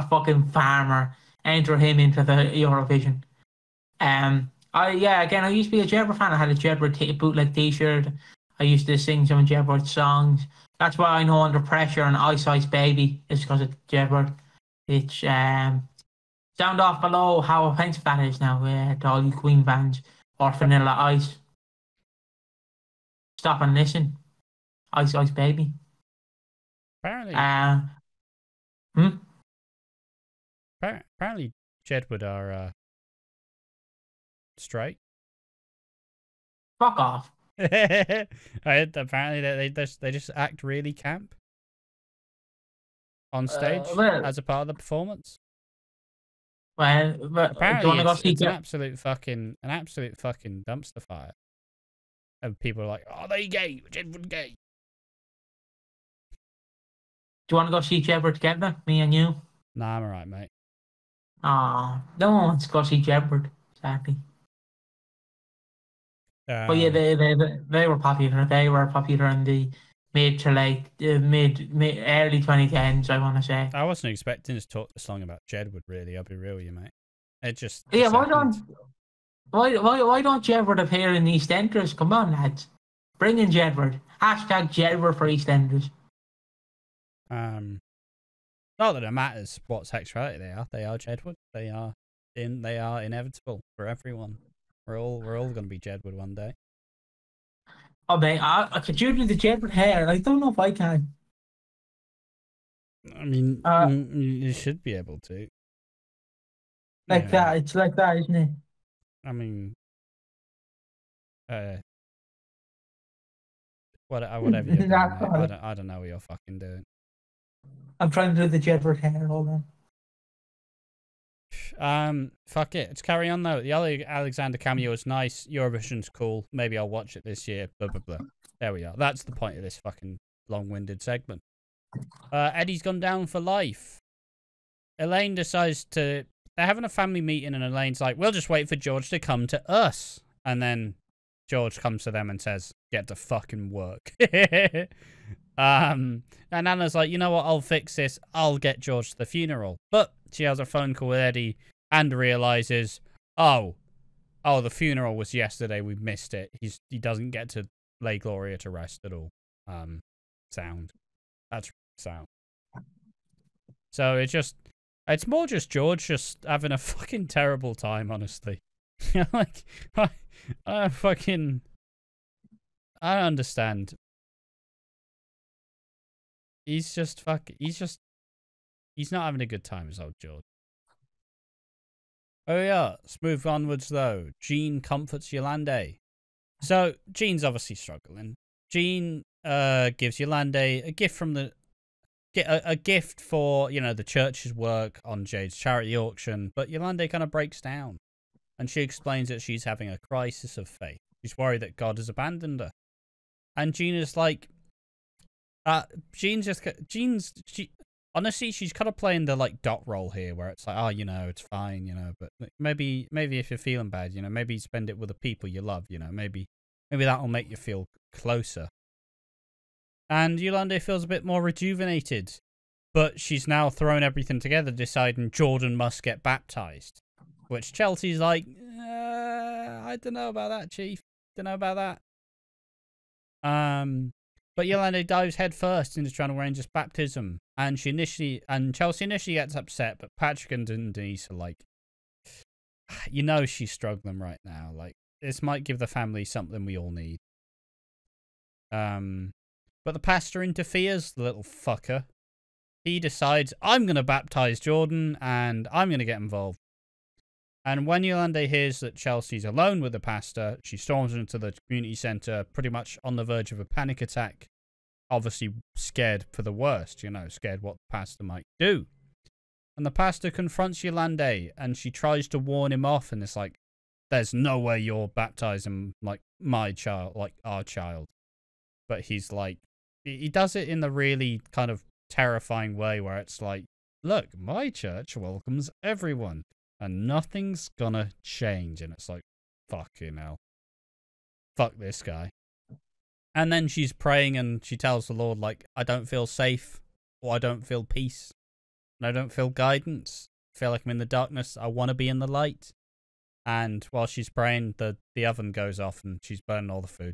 fucking farmer. Enter him into the Eurovision. I used to be a Jedward fan. I had a Jedward bootleg T-shirt. I used to sing some Jedward songs. That's why I know Under Pressure and Ice Ice Baby is because of Jedward. It's sound off below how offensive that is now to all you Queen fans or Vanilla Ice. Stop and listen. Ice Ice Baby. Apparently. Apparently Jedward are straight. Fuck off. Apparently they just act really camp on stage as a part of the performance. Well, apparently it's an absolute fucking dumpster fire. And people are like, "Oh, they gay, Jedward gay." Do you want to go see Jedward together, me and you? Nah, I'm alright, mate. No one wants to go see Jedward, sadly. But yeah, they were popular. They were popular in the mid to late, mid early 2010s. I want to say. I wasn't expecting to talk this long about Jedward. Really, I'll be real with you, mate. It just why don't Jedward appear in EastEnders? Come on, lads, bring in Jedward. Hashtag Jedward for EastEnders. Not that it matters what sexuality they are. They are Jedward. They are inevitable for everyone. We're all going to be Jedward one day. Oh mate, I could you do the Jedward hair? I don't know if I can. I mean, you should be able to. Like that. It's like that, isn't it? I mean, whatever you're doing, I don't know what you're fucking doing. I'm trying to do the Jedward hair. Hold on. Fuck it. Let's carry on though. The Alexander cameo is nice. Eurovision's cool. Maybe I'll watch it this year. Blah blah blah. There we are. That's the point of this fucking long-winded segment. Eddie's gone down for life. Elaine decides to. They're having a family meeting, and Elaine's like, "We'll just wait for George to come to us." And then George comes to them and says, "Get to fucking work." And Anna's like, "You know what? I'll fix this. I'll get George to the funeral." But she has a phone call with Eddie and realizes, oh, the funeral was yesterday. We missed it. He doesn't get to lay Gloria to rest at all. Sound. That's sound. So it's more just George just having a fucking terrible time, honestly. Like, I don't understand. He's not having a good time as old George. Oh yeah, let's move onwards though. Jean comforts Yolande. So Jean's obviously struggling. Jean gives Yolande a gift from a gift for, the church's work on Jade's charity auction, but Yolande kind of breaks down, and she explains that she's having a crisis of faith. She's worried that God has abandoned her, and Gina's like, honestly, she's kind of playing the like dot role here, where it's like, oh, it's fine, but maybe if you're feeling bad, maybe spend it with the people you love, maybe that'll make you feel closer. And Yolande feels a bit more rejuvenated, but she's now thrown everything together, deciding Jordan must get baptized, which Chelsea's like, I don't know about that, Chief. Don't know about that. But Yolande dives headfirst into trying to arrange this baptism, and Chelsea initially gets upset, but Patrick and Denise are like, she's struggling right now. Like, this might give the family something we all need. But the pastor interferes, the little fucker. He decides, I'm going to baptize Jordan, and I'm going to get involved. And when Yolande hears that Chelsea's alone with the pastor, she storms into the community centre, pretty much on the verge of a panic attack. Obviously scared for the worst, scared what the pastor might do. And the pastor confronts Yolande, and she tries to warn him off, and it's like, there's no way you're baptizing, like, my child, like, our child. But he's like, he does it in the really kind of terrifying way where it's like, look, my church welcomes everyone, and nothing's gonna change. And it's like, fucking hell. Fuck this guy. And then she's praying, and she tells the Lord, like, I don't feel safe, or I don't feel peace, and I don't feel guidance. I feel like I'm in the darkness. I want to be in the light. And while she's praying, the oven goes off, and she's burning all the food.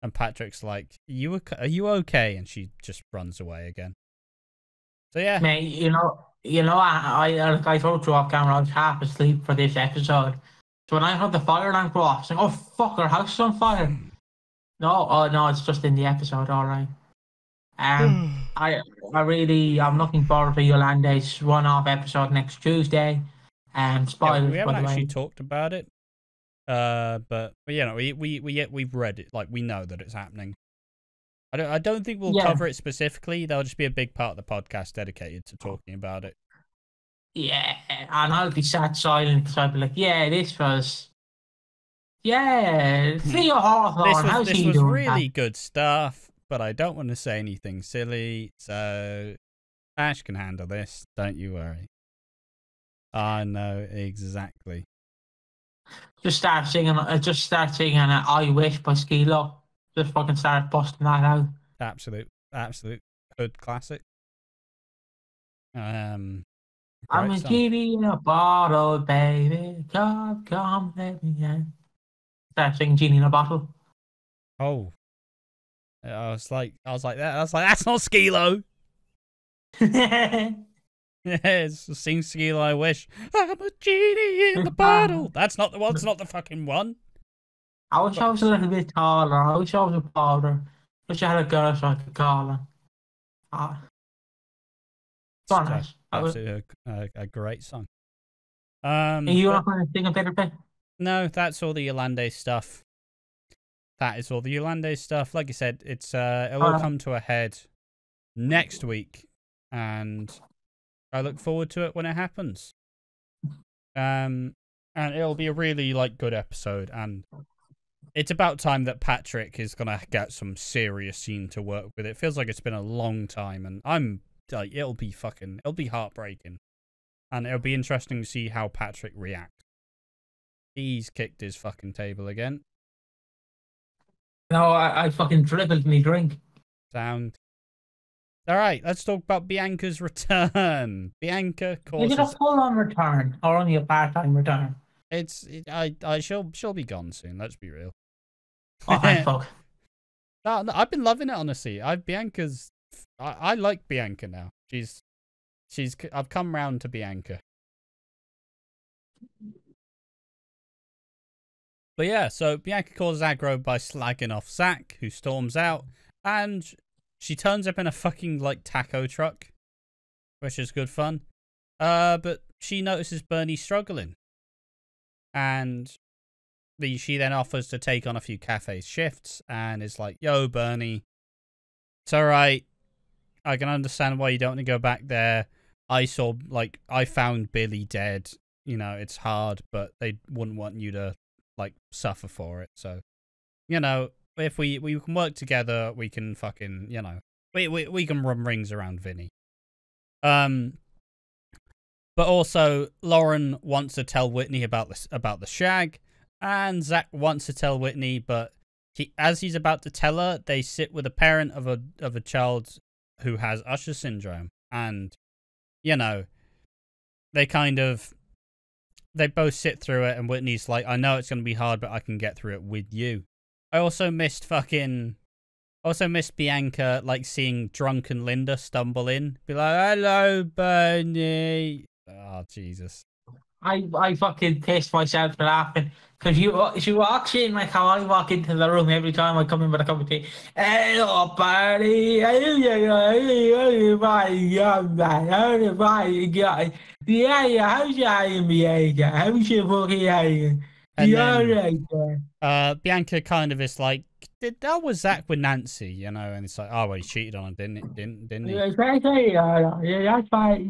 And Patrick's like, are you okay? And she just runs away again. So yeah. Mate, I told you off camera, I was half asleep for this episode. So when I heard the fire alarm go off, I was like, oh fuck, our house is on fire. No, it's just in the episode, alright. I'm looking forward to Yolande's one-off episode next Tuesday. Spoilers, we haven't by the actually way. talked about it. But we've read it, like, we know that it's happening. I don't think we'll cover it specifically. There'll just be a big part of the podcast dedicated to talking about it. Yeah, and I'll be sat silent because I'll be like, this was Theo Hawthorne. This was really good stuff, but I don't want to say anything silly, so Ash can handle this. Don't you worry. I know exactly. Just start singing I Wish by Skee-Lo. Just fucking start busting that out. Absolute hood classic. I'm a genie in a bottle, baby. Come, let me in. Start singing Genie in a Bottle. Oh. I was like, that's not Skee-Lo. Yes, sing Skee-Lo, I wish. I'm a genie in the bottle. That's not the one. It's not the fucking one. I wish I was a little bit taller. I wish I was a bolder. Wish I had a girl so I could call her. Absolutely a great song. Are you not going to sing a better bit? No, that's all the Yolande stuff. That is all the Yolande stuff. Like I said, it will come to a head next week, and I look forward to it when it happens. And it'll be a really good episode, and it's about time that Patrick is gonna get some serious scene to work with. It feels like it's been a long time, and I'm like, it'll be heartbreaking, and it'll be interesting to see how Patrick reacts. He's kicked his fucking table again. No, I fucking dribbled me drink. Sound. All right, let's talk about Bianca's return. Bianca causes... Is it a full-on return or only a part-time return? She'll be gone soon. Let's be real. Oh, thank fuck. No, I've been loving it, honestly. I like Bianca now. I've come round to Bianca. But yeah, so Bianca causes aggro by slagging off Zach, who storms out, and she turns up in a fucking taco truck, which is good fun. But she notices Bernie struggling, and she then offers to take on a few cafe shifts and is like, yo, Bernie, it's all right. I can understand why you don't want to go back there. I found Billy dead. You know, it's hard, but they wouldn't want you to, like, suffer for it. So, you know, if we can work together, we can fucking, you know, we can run rings around Vinny. But also, Lauren wants to tell Whitney about the shag, and Zach wants to tell Whitney, but as he's about to tell her, they sit with a parent of a child who has Usher syndrome, and, you know, they both sit through it, and Whitney's like, I know it's going to be hard, but I can get through it with you. I also missed Bianca, like, seeing drunken Linda stumble in, be like, hello, Bernie. Oh, Jesus. I fucking pissed myself for laughing because she walks in like how I walk into the room every time I come in with a cup of tea. Hello, buddy. Yeah, how's your Bianca? How's your fucking Bianca kind of is like, that was Zach with Nancy, you know, and it's like, oh, well, he cheated on her, didn't he? Yeah,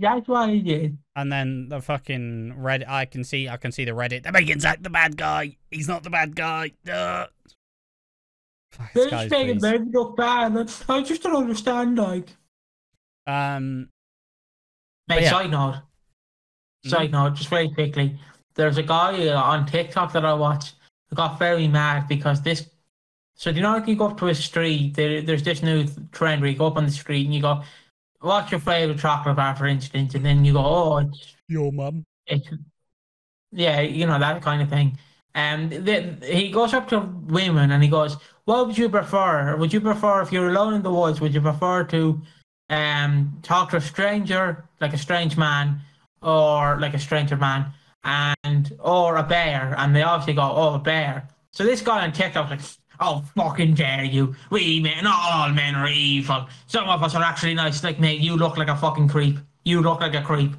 that's why he did. And then the fucking Reddit, I can see the Reddit. They're making Zach the bad guy. He's not the bad guy. They're just making men look bad. I just don't understand, like. Mate, yeah. Side note, just very quickly. There's a guy on TikTok that I watch who got very mad because this. So do you know, like, you go up to a street, there's this new trend where you go up on the street and you go, what's your favourite chocolate bar, for instance? And then you go, oh, it's your mum. Yeah, you know, that kind of thing. And he goes up to women and he goes, what would you prefer? Would you prefer, if you're alone in the woods, would you prefer to talk to a stranger, like a strange man, or like a stranger man, or a bear? And they obviously go, oh, a bear. So this guy on TikTok's like, oh, fucking dare you. Not all men are evil. Some of us are actually nice. Like, mate, you look like a fucking creep. You look like a creep.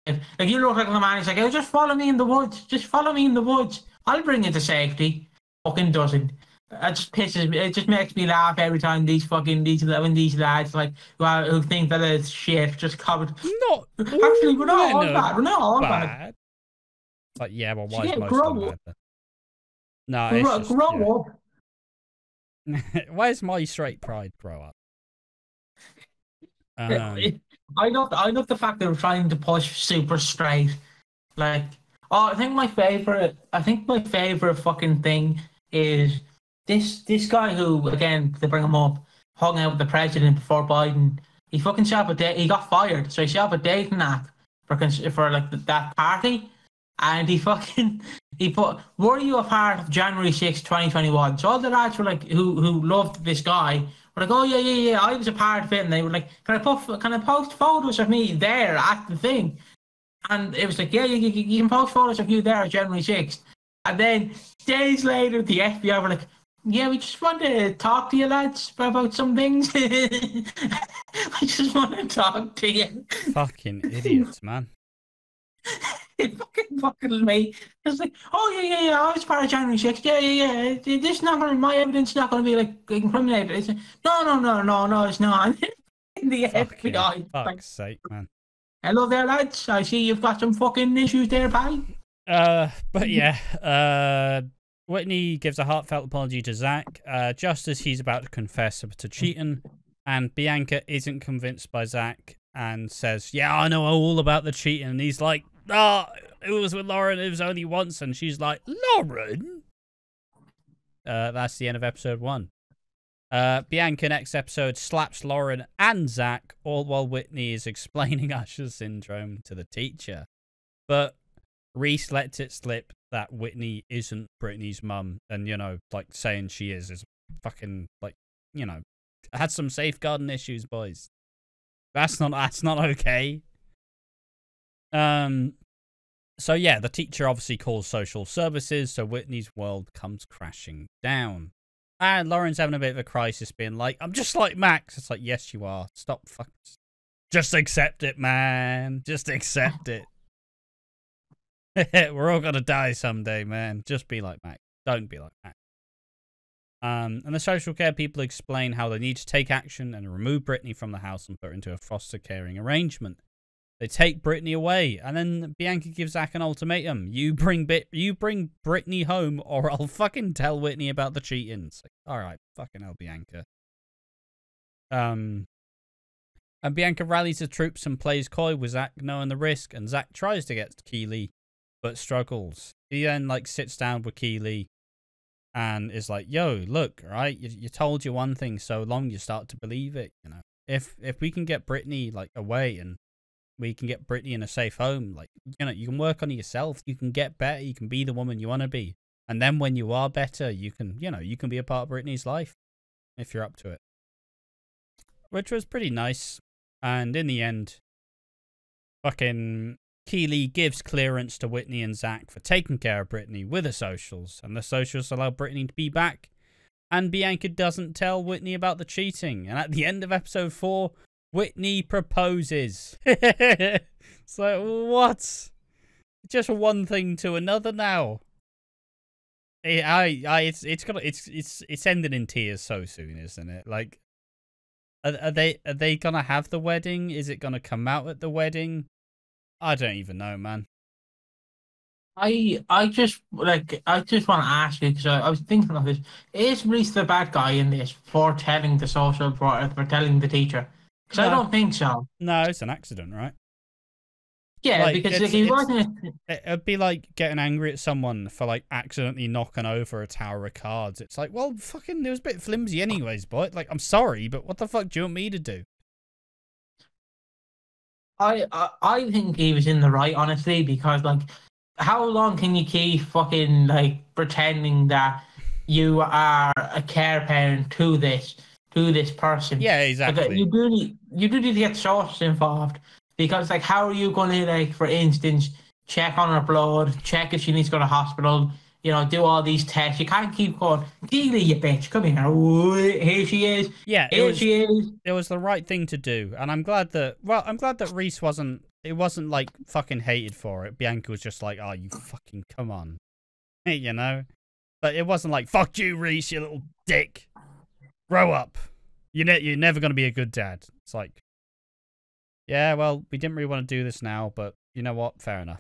Like, you look like a man. He's like, oh, just follow me in the woods. Just follow me in the woods. I'll bring you to safety. Fucking doesn't. It just makes me laugh every time these lads, like, who think that it's shit, just covered. Actually, we're not all bad. We're not all bad. But yeah, well, why is most of them bad? No, it's just, grow up. Where's my straight pride? Grow up. I love the fact that we're trying to push super straight. Like, I think my favorite fucking thing is this guy who, again, to bring him up, hung out with the president before Biden. He fucking set up a date. He got fired, so he set up a dating app for like that party. And he put, were you a part of January 6th, 2021? So all the lads were like, who loved this guy, were like, oh yeah, I was a part of it. And they were like, can I post photos of me there at the thing? And it was like, yeah, you can post photos of you there January 6th. And then days later, the FBI were like, yeah, we just want to talk to you lads about some things. I just want to talk to you. Fucking idiots, man. fucking me. It's like, oh yeah, I was part of January 6th. Yeah. This is not gonna, my evidence is not gonna be like incriminated. It's like, no, it's not. In the FBI. Fuck's sake, man. Hello there, lads. I see you've got some fucking issues there, pal. But yeah, Whitney gives a heartfelt apology to Zach, just as he's about to confess to cheating, and Bianca isn't convinced by Zach and says, yeah, I know all about the cheating. And he's like, it was with Lauren, it was only once. And she's like, Lauren? That's the end of episode 1. Bianca next episode slaps Lauren and Zach, all while Whitney is explaining Usher's syndrome to the teacher. But Reese lets it slip that Whitney isn't Brittany's mum, and, you know, like, saying she is fucking, like, you know, had some safeguarding issues, boys. That's not okay. So yeah, the teacher obviously calls social services, so Whitney's world comes crashing down. And Lauren's having a bit of a crisis, being like, I'm just like Max. It's like, yes, you are. Stop fucking. Just accept it, man. Just accept it. We're all gonna die someday, man. Just be like Max. Don't be like that. And the social care people explain how they need to take action and remove Brittany from the house and put her into a foster caring arrangement. They take Brittany away, and then Bianca gives Zach an ultimatum. You bring Brittany home, or I'll fucking tell Whitney about the cheating. It's like, alright, fucking hell, Bianca. And Bianca rallies the troops and plays coy with Zach, knowing the risk, and Zach tries to get Keeley, but struggles. He then, like, sits down with Keeley and is like, yo, look, right, you told you one thing so long, you start to believe it, you know. If we can get Brittany, like, away and we can get Brittany in a safe home, like, you know, you can work on it yourself, you can get better, you can be the woman you want to be. And then when you are better, you can, you know, you can be a part of Brittany's life if you're up to it. Which was pretty nice. And in the end, fucking Keeley gives clearance to Whitney and Zach for taking care of Brittany with the socials. And the socials allow Brittany to be back. And Bianca doesn't tell Whitney about the cheating. And at the end of episode 4, Whitney proposes. It's like, what? Just one thing to another now. It's ending in tears so soon, isn't it? Like, are they gonna have the wedding? Is it gonna come out at the wedding? I don't even know, man. I just want to ask you, because I was thinking of this. Is Reese the bad guy in this for telling the social, for telling the teacher? Because I don't think so. No, it's an accident, right? Yeah, like, because he wasn't. It'd be like getting angry at someone for like accidentally knocking over a tower of cards. It's like, well, fucking, it was a bit flimsy anyways, but like, I'm sorry, but what the fuck do you want me to do? I think he was in the right, honestly, because like, how long can you keep fucking like pretending that you are a care parent to this person? Yeah, exactly. Like, you do need to get sources involved, because like, how are you going to, like, for instance, check on her blood, check if she needs to go to hospital, you know, do all these tests? You can't keep going, Keeley, you bitch, come here. Ooh, here she is. Yeah, she is. It was the right thing to do, and I'm glad that Reese wasn't like fucking hated for it. Bianca was just like, oh, you fucking come on, you know. But it wasn't like, fuck you, Reese, you little dick. Grow up. You're never gonna be a good dad. It's like, yeah, well, we didn't really want to do this now, but you know what? Fair enough.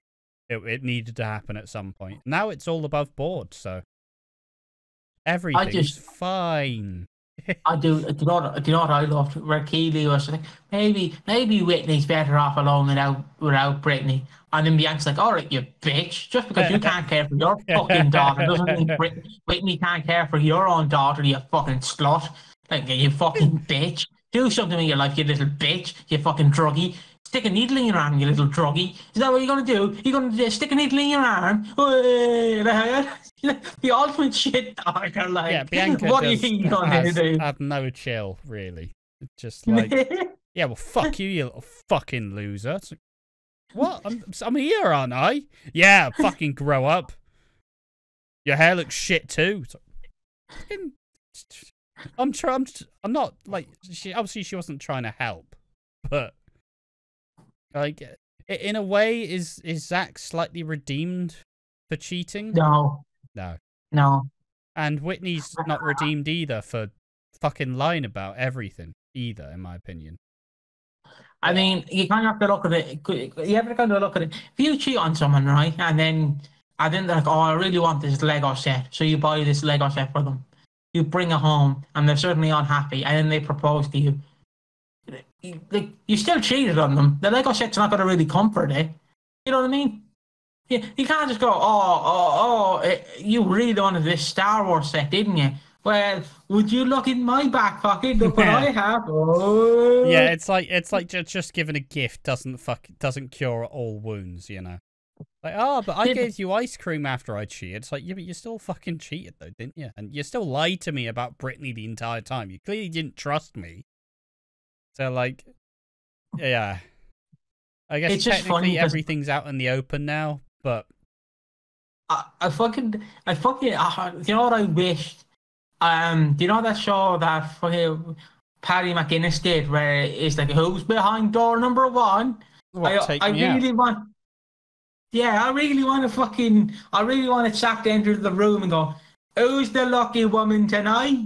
It needed to happen at some point. Now it's all above board, so everything's fine. Do you know what I loved? Where Keeley was like, maybe Whitney's better off alone without Brittany. And then Bianca's like, all right, you bitch. Just because you can't care for your fucking daughter doesn't mean Whitney can't care for your own daughter, you fucking slut. Like, you fucking bitch. Do something with your life, you little bitch. You fucking druggie. Stick a needle in your arm, you little druggie. Is that what you're going to do? You're going to stick a needle in your arm? The ultimate shit talker, like. Yeah, Bianca what do you think you're going to do? Have no chill, really. It's just like, yeah, well, fuck you, you little fucking loser. It's like, what? I'm here, aren't I? Yeah, fucking grow up. Your hair looks shit too. I'm not like, obviously she wasn't trying to help, but like, in a way, is Zach slightly redeemed for cheating? No. And Whitney's not redeemed either for fucking lying about everything either, in my opinion. I mean, you kind of have to look at it. You ever kind of look at it? If you cheat on someone, right, and then they're like, oh, I really want this Lego set, so you buy this Lego set for them. You bring it home, and they're certainly unhappy, and then they propose to you. You still cheated on them. The Lego set's not going to really comfort it. You know what I mean? You can't just go, you really wanted this Star Wars set, didn't you? Well, would you look in my back pocket? Look what I have. Oh. Yeah, it's like just giving a gift doesn't cure all wounds, you know. Like, oh, but I gave you ice cream after I cheated. It's like, yeah, but you still fucking cheated though, didn't you? And you still lied to me about Brittany the entire time. You clearly didn't trust me. So, like, yeah. I guess it's technically everything's out in the open now, but I fucking, you know what I wished? Do you know that show that fucking Paddy McGuinness did, where it's like, who's behind door number 1? I really want to sat down to the room and go, Who's the lucky woman tonight?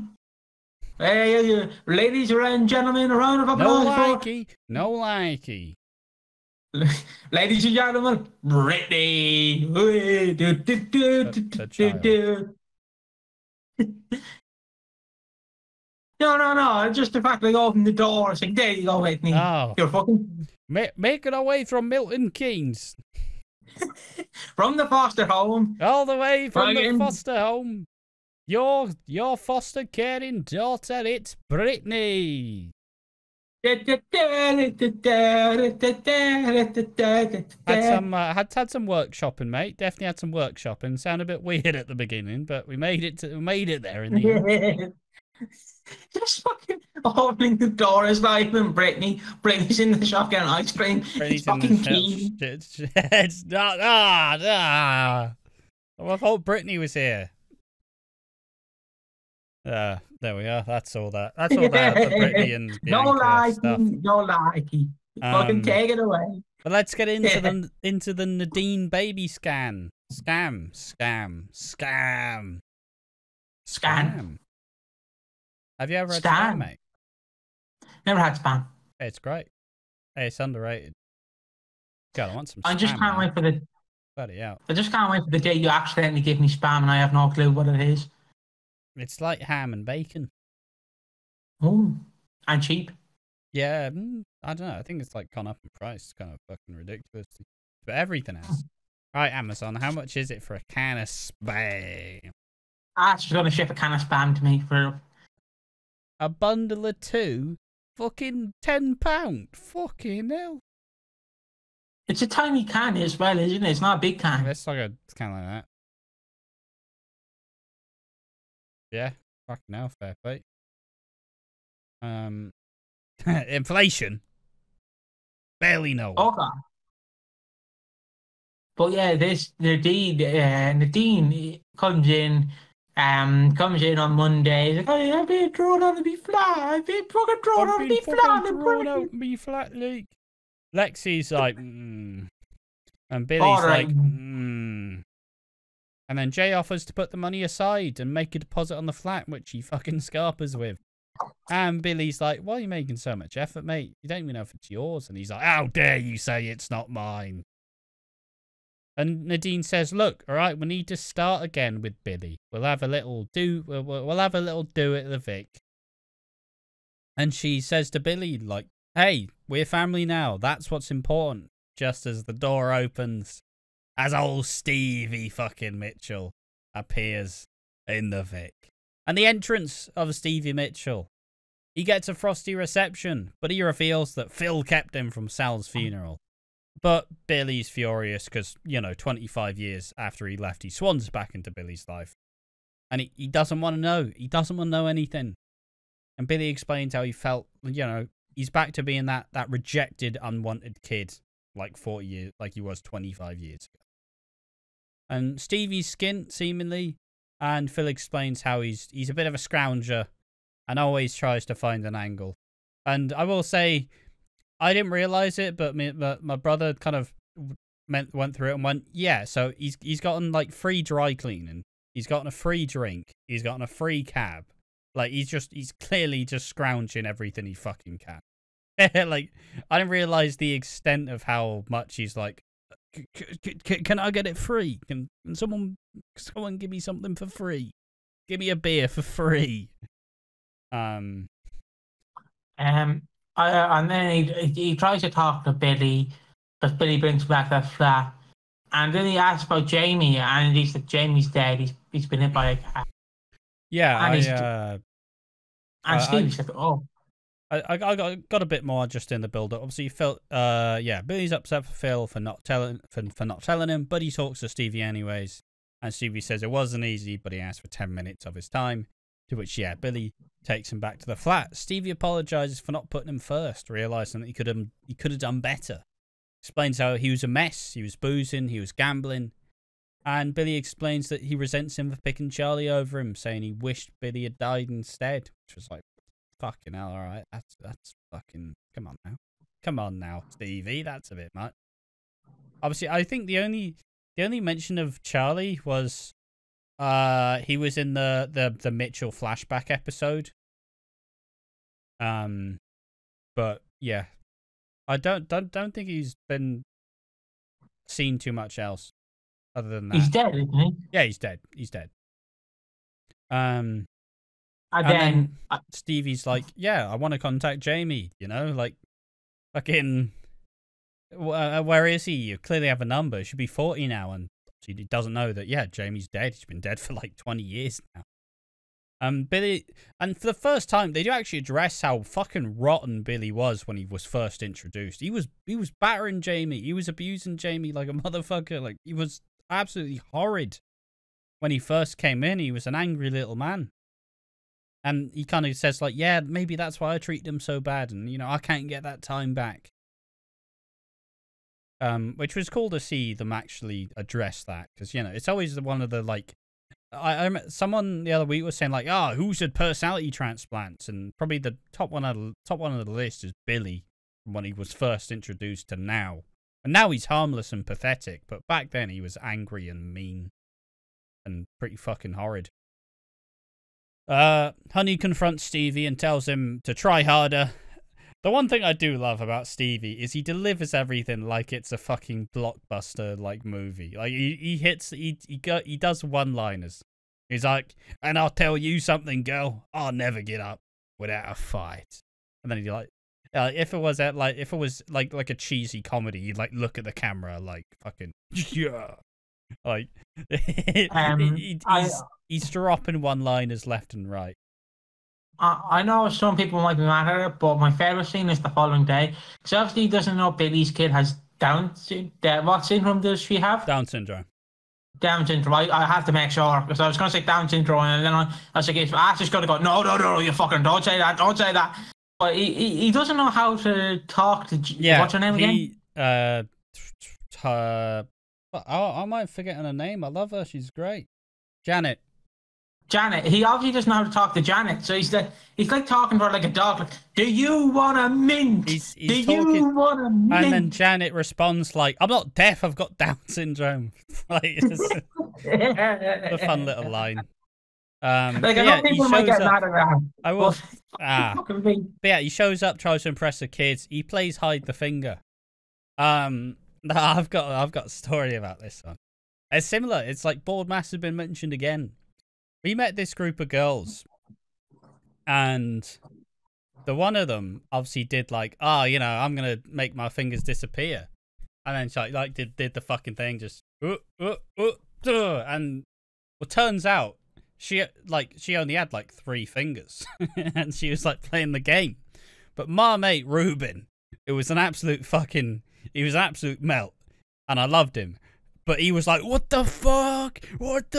Hey, ladies and gentlemen, a round of applause No likey. Ladies and gentlemen, Brittany. The child. No. Just the fact they open the door. It's like, there you go, Whitney. Oh. You're fucking... Making our way from Milton Keynes. From the foster home. All the way from the foster home. Your foster caring daughter, it's Brittany. Had some workshopping, mate. Definitely had some workshopping. Sounded a bit weird at the beginning, but we made it there in the end. Just fucking opening the door is not even Brittany. Brittany's in the shop getting ice cream. Brittany's it's fucking keen. It's not. I thought Brittany was here. There we are. That's all that. That's all that for Brittany and no likey. Fucking take it away. But let's get into the Nadine baby scam. Scam. Have you ever had spam, mate? Never had spam. Hey, it's great. Hey, it's underrated. God, I want some spam. I just can't wait for the... Bloody hell. I just can't wait for the day you accidentally give me spam and I have no clue what it is. It's like ham and bacon. Oh, and cheap. Yeah, I don't know. I think it's like gone up in price. It's kind of fucking ridiculous. But everything else. Right, Amazon, how much is it for a can of spam? She's going to ship a can of spam to me for... A bundle of 2? Fucking £10. Fucking hell. It's a tiny can as well, isn't it? It's not a big can. It's like a can like that. Yeah, fucking hell, fair play. Inflation. Barely know. Okay. But yeah, this Nadine comes in on Monday. He's like, oh, I've been drawn on to be flat. I've been fucking drawn on to be flat. Like. Lexi's like, And Billy's like, And then Jay offers to put the money aside and make a deposit on the flat, which he fucking scarpers with. And Billy's like, why are you making so much effort, mate? You don't even know if it's yours. And he's like, how dare you say it's not mine? And Nadine says, look, all right, we need to start again with Billy. We'll have a little we'll have a little do at the Vic. And she says to Billy, like, hey, we're family now. That's what's important. Just as the door opens, as old Stevie fucking Mitchell appears in the Vic. And the entrance of Stevie Mitchell. He gets a frosty reception, but he reveals that Phil kept him from Sal's funeral. But Billy's furious because, 25 years after he left, he swans back into Billy's life. And he doesn't want to know. He doesn't want to know anything. And Billy explains how he felt, he's back to being that rejected, unwanted kid like 40 years, like he was 25 years ago. And Stevie's skint, seemingly, and Phil explains how he's a bit of a scrounger and always tries to find an angle. And I will say, I didn't realize it, but my brother kind of went through it and went, yeah, so he's gotten like free dry cleaning, he's gotten a free drink, he's gotten a free cab. Like he's clearly just scrounging everything he fucking can. Like I didn't realize the extent of how much he's like, can I get it free? Can someone give me something for free? Give me a beer for free. And then he tries to talk to Billy, but Billy brings back that flat. And then he asks about Jamie, and he's like, Jamie's dead. He's been hit by a car. Yeah, and Stevie's like, oh. I got a bit more just in the build-up. Obviously, Phil, Billy's upset for Phil for not telling him, but he talks to Stevie anyways. And Stevie says it wasn't easy, but he asked for 10 minutes of his time. To which, Billy takes him back to the flat. Stevie apologizes for not putting him first, realizing that he could have done better. Explains how he was a mess, he was boozing, he was gambling. And Billy explains that he resents him for picking Charlie over him, saying he wished Billy had died instead. Which was like, fucking hell, alright, that's fucking, come on now, Stevie, that's a bit much. Obviously, I think the only mention of Charlie was He was in the Mitchell flashback episode. But yeah, I don't think he's been seen too much else other than that. He's dead, isn't he? Yeah, he's dead. He's dead. And then Stevie's like, yeah, I want to contact Jamie. You know, like, fucking, where is he? You clearly have a number. It should be 40 now, and he doesn't know that. Yeah, Jamie's dead. He's been dead for like 20 years now. Billy, and for the first time, they do actually address how fucking rotten Billy was when he was first introduced. He was battering Jamie. He was abusing Jamie like a motherfucker. Like, he was absolutely horrid when he first came in. He was an angry little man, and he kind of says like, "Yeah, maybe that's why I treat him so bad, and you know, I can't get that time back." Which was cool to see them actually address that, because you know, it's always one of the like. Someone the other week was saying like, who's had personality transplants, and probably the top one of the list is Billy when he was first introduced to now, and now he's harmless and pathetic, but back then he was angry and mean and pretty fucking horrid. Honey confronts Stevie and tells him to try harder. The one thing I do love about Stevie is he delivers everything like it's a fucking blockbuster like movie. Like he does one-liners. He's like, and I'll tell you something, girl, I'll never get up without a fight. And then he like, if it was like a cheesy comedy, you'd like look at the camera like fucking yeah, like he's dropping one-liners left and right. I know some people might be mad at it, but my favourite scene is the following day. Because obviously he doesn't know Billy's kid has Down syndrome. What syndrome does she have? Down syndrome. Down syndrome. I have to make sure, because I was going to say Down syndrome, and then I was like, Ash is going to go, no, you fucking don't say that. But he doesn't know how to talk to... Yeah, what's her name again? I might forget her name. I love her. She's great. Janet. He obviously doesn't know how to talk to Janet, so he's like talking to her like a dog. Like, do you want a mint? You want a mint? And then Janet responds like, "I'm not deaf. I've got Down syndrome." Like, it's a fun little line. Like, I know people might get mad at that. I will. But yeah, he shows up, tries to impress the kids. He plays hide the finger. I've got a story about this one. It's similar. It's like Board Mass has been mentioned again. We met this group of girls, and the one of them obviously did like, you know, I'm gonna make my fingers disappear, and then she like did the fucking thing, just and well, turns out she only had like 3 fingers, and she was like playing the game, but my mate Ruben, he was an absolute melt, and I loved him. But he was like, what the fuck? Where'd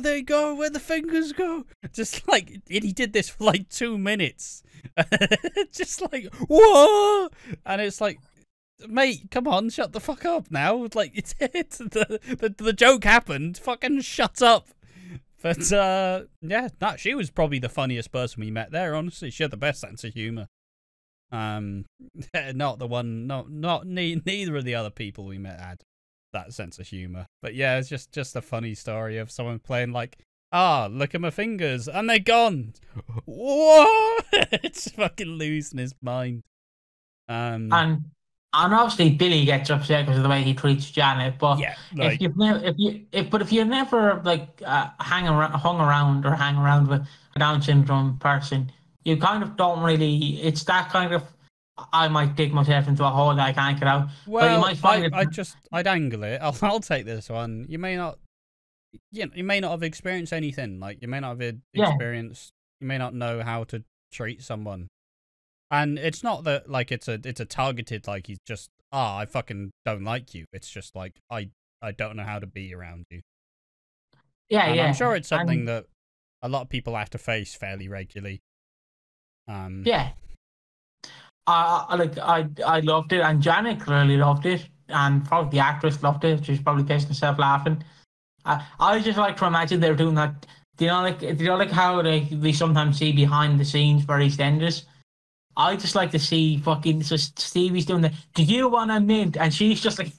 they go? Where'd the fingers go? Just like, he did this for like 2 minutes. Just like, whoa! And it's like, mate, come on, shut the fuck up now. Like, the joke happened. Fucking shut up. But, yeah, she was probably the funniest person we met there, honestly. She had the best sense of humour. Not the one, neither of the other people we met had that sense of humor. But yeah, it's just a funny story of someone playing like, look at my fingers and they're gone. Whoa! It's fucking losing his mind. And obviously Billy gets upset because of the way he treats Janet. But yeah, like, if you've never like hung around with a Down syndrome person, you kind of don't really. It's that kind of. I might dig myself into a hole that I can't get out. Well, but you might find I'd angle it. I'll take this one. You may not have experienced anything. Like, you may not have experienced. You may not know how to treat someone. And it's not that like it's a targeted like he's just I fucking don't like you. It's just like I don't know how to be around you. Yeah, and yeah. I'm sure it's something that a lot of people have to face fairly regularly. Yeah. I loved it, and Janet clearly loved it, and probably the actress loved it. She's probably pissed herself laughing. I just like to imagine they're doing that. Do you know like how we sometimes see behind the scenes for EastEnders? I just like to see fucking Stevie's doing the. Do you want a mint? And she's just like,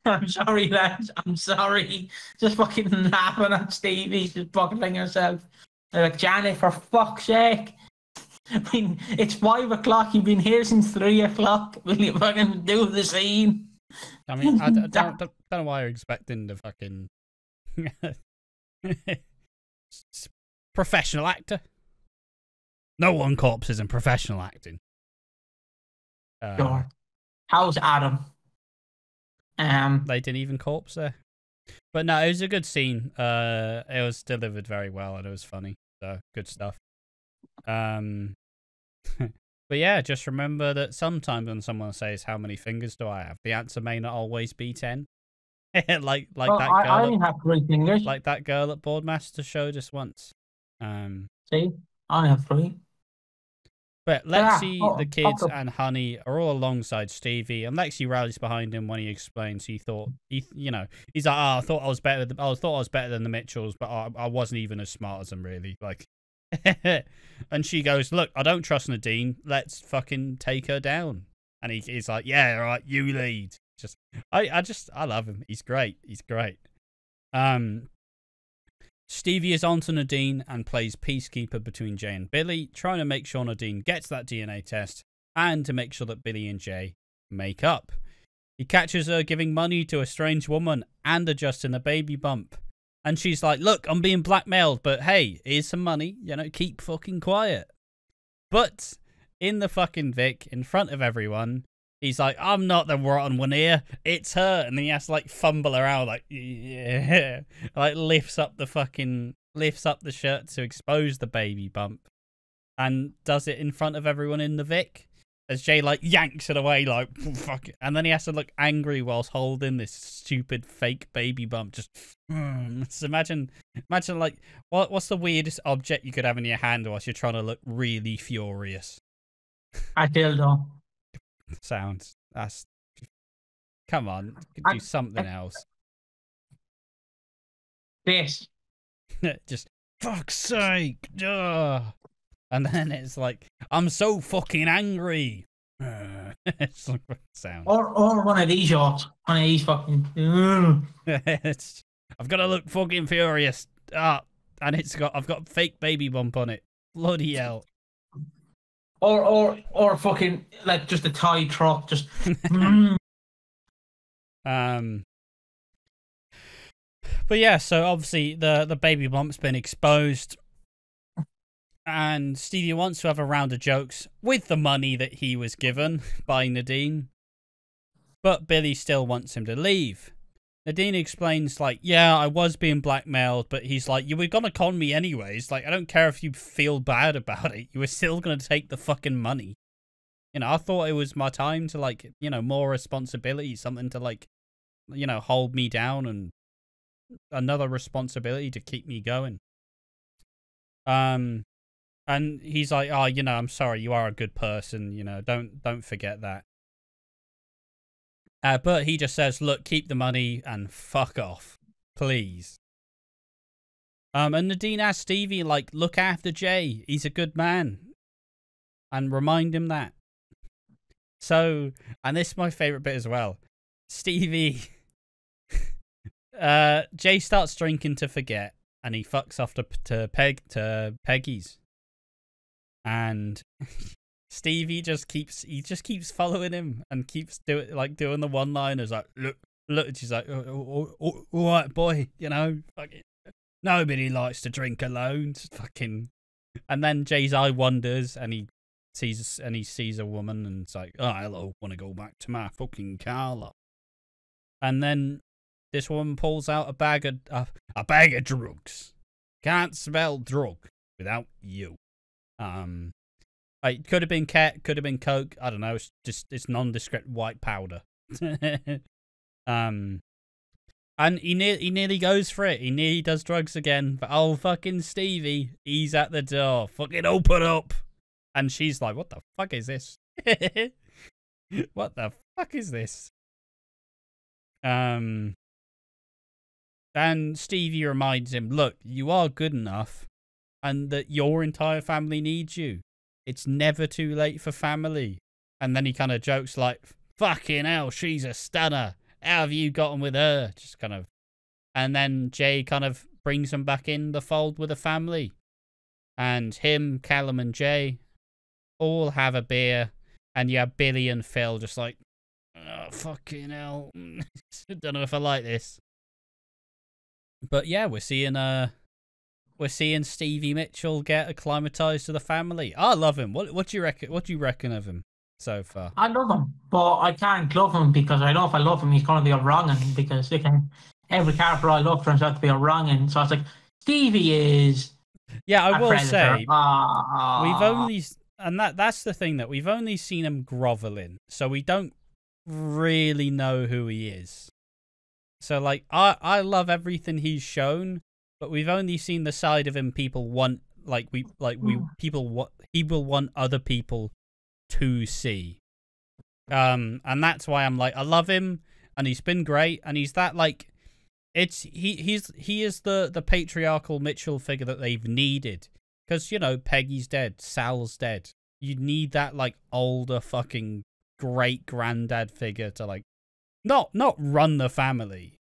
I'm sorry, lads. I'm sorry. Just fucking laughing at Stevie, just buckling herself. They're like, Janet, for fuck's sake. I mean, it's 5 o'clock. You've been here since 3 o'clock. Will you fucking do the scene? I mean, I don't know why you're expecting the fucking professional actor. No one corpses in professional acting. Sure. How's Adam? They didn't even corpse there. But no, it was a good scene. It was delivered very well and it was funny. So good stuff. But yeah, just remember that sometimes when someone says, "How many fingers do I have?" the answer may not always be 10. like well, that girl. I only have 3 fingers. Like that girl at Boardmaster showed us once. See, I only have 3. But Lexi, the kids, and Honey are all alongside Stevie, and Lexi rallies behind him when he explains he's like, "Oh, I thought I was better. I thought I was better than the Mitchells, but I wasn't even as smart as them, really." Like, and she goes, "Look, I don't trust Nadine. Let's fucking take her down." And he's like, "Yeah, all right, you lead." I love him. He's great. He's great. Stevie is on to Nadine and plays peacekeeper between Jay and Billy, trying to make sure Nadine gets that DNA test and to make sure that Billy and Jay make up. He catches her giving money to a strange woman and adjusting a baby bump. And she's like, "Look, I'm being blackmailed, but hey, here's some money, keep fucking quiet." But in the fucking Vic, in front of everyone, he's like, "I'm not the rotten one here, it's her." And then he has to like fumble around, like, yeah, like lifts up the shirt to expose the baby bump, and does it in front of everyone in the Vic. As Jay like yanks it away, like, fuck it. And then he has to look angry whilst holding this stupid fake baby bump. Just so imagine like what's the weirdest object you could have in your hand whilst you're trying to look really furious? A dildo. Sounds. That's. Come on, do something else. This. Just fuck's sake. Duh. And then it's like, "I'm so fucking angry." It's like sound. Or one of these shots. One of these fucking. I've got to look fucking furious. And I've got fake baby bump on it. Bloody hell. Or fucking like just a toy truck, just. But yeah, so obviously the baby bump's been exposed, and Stevie wants to have a round of jokes with the money that he was given by Nadine, but Billy still wants him to leave. Nadine explains, like, "Yeah, I was being blackmailed," but he's like, "You were gonna con me anyways. Like, I don't care if you feel bad about it. You were still gonna take the fucking money. I thought it was my time to, like, more responsibility, something to, like, hold me down and another responsibility to keep me going." And he's like, "Oh, I'm sorry. You are a good person. Don't forget that." But he just says, "Look, keep the money and fuck off, please." And Nadine asks Stevie, like, "Look after Jay. He's a good man." And remind him that. So, and this is my favourite bit as well. Stevie, Jay starts drinking to forget, and he fucks off to Peggy's. And Stevie just keeps following him and keeps doing the one-liners, like, look, she's like, all right, boy, fucking nobody likes to drink alone. Just fucking. And then Jay's eye wanders and he sees a woman and it's like, "Oh, hello, want to go back to my fucking car." And then this woman pulls out a bag of drugs. Can't spell drug without you. It could have been cat, could have been coke. I don't know. It's nondescript white powder. And he nearly goes for it. He nearly does drugs again. But fucking Stevie, he's at the door. Fucking open up. And she's like, "What the fuck is this?" What the fuck is this? And Stevie reminds him, "Look, you are good enough, and that your entire family needs you. It's never too late for family." And then he kind of jokes like, "Fucking hell, she's a stunner. how have you gotten with her? Just kind of, and then Jay kind of brings him back in the fold with the family, and him, Callum, and Jay all have a beer, and you have Billy and Phil just like, oh fucking hell, don't know if I like this. But yeah, we're seeing Stevie Mitchell get acclimatized to the family. I love him. What do you reckon? What do you reckon of him so far? I love him, but I can't love him because I know if I love him, he's going to be a wrong'un because every character I love turns out to be a wrong'un. So it's like, Stevie is. Yeah, I will predator. say, we've only, and that's the thing, that we've only seen him groveling, so we don't really know who he is. So like, I love everything he's shown, but we've only seen the side of him people want, he will want other people to see. And that's why I'm like, I love him, and he's been great, and he's that like, he is the patriarchal Mitchell figure that they've needed, because you know Peggy's dead, Sal's dead. You need that like older fucking great granddad figure to like not run the family.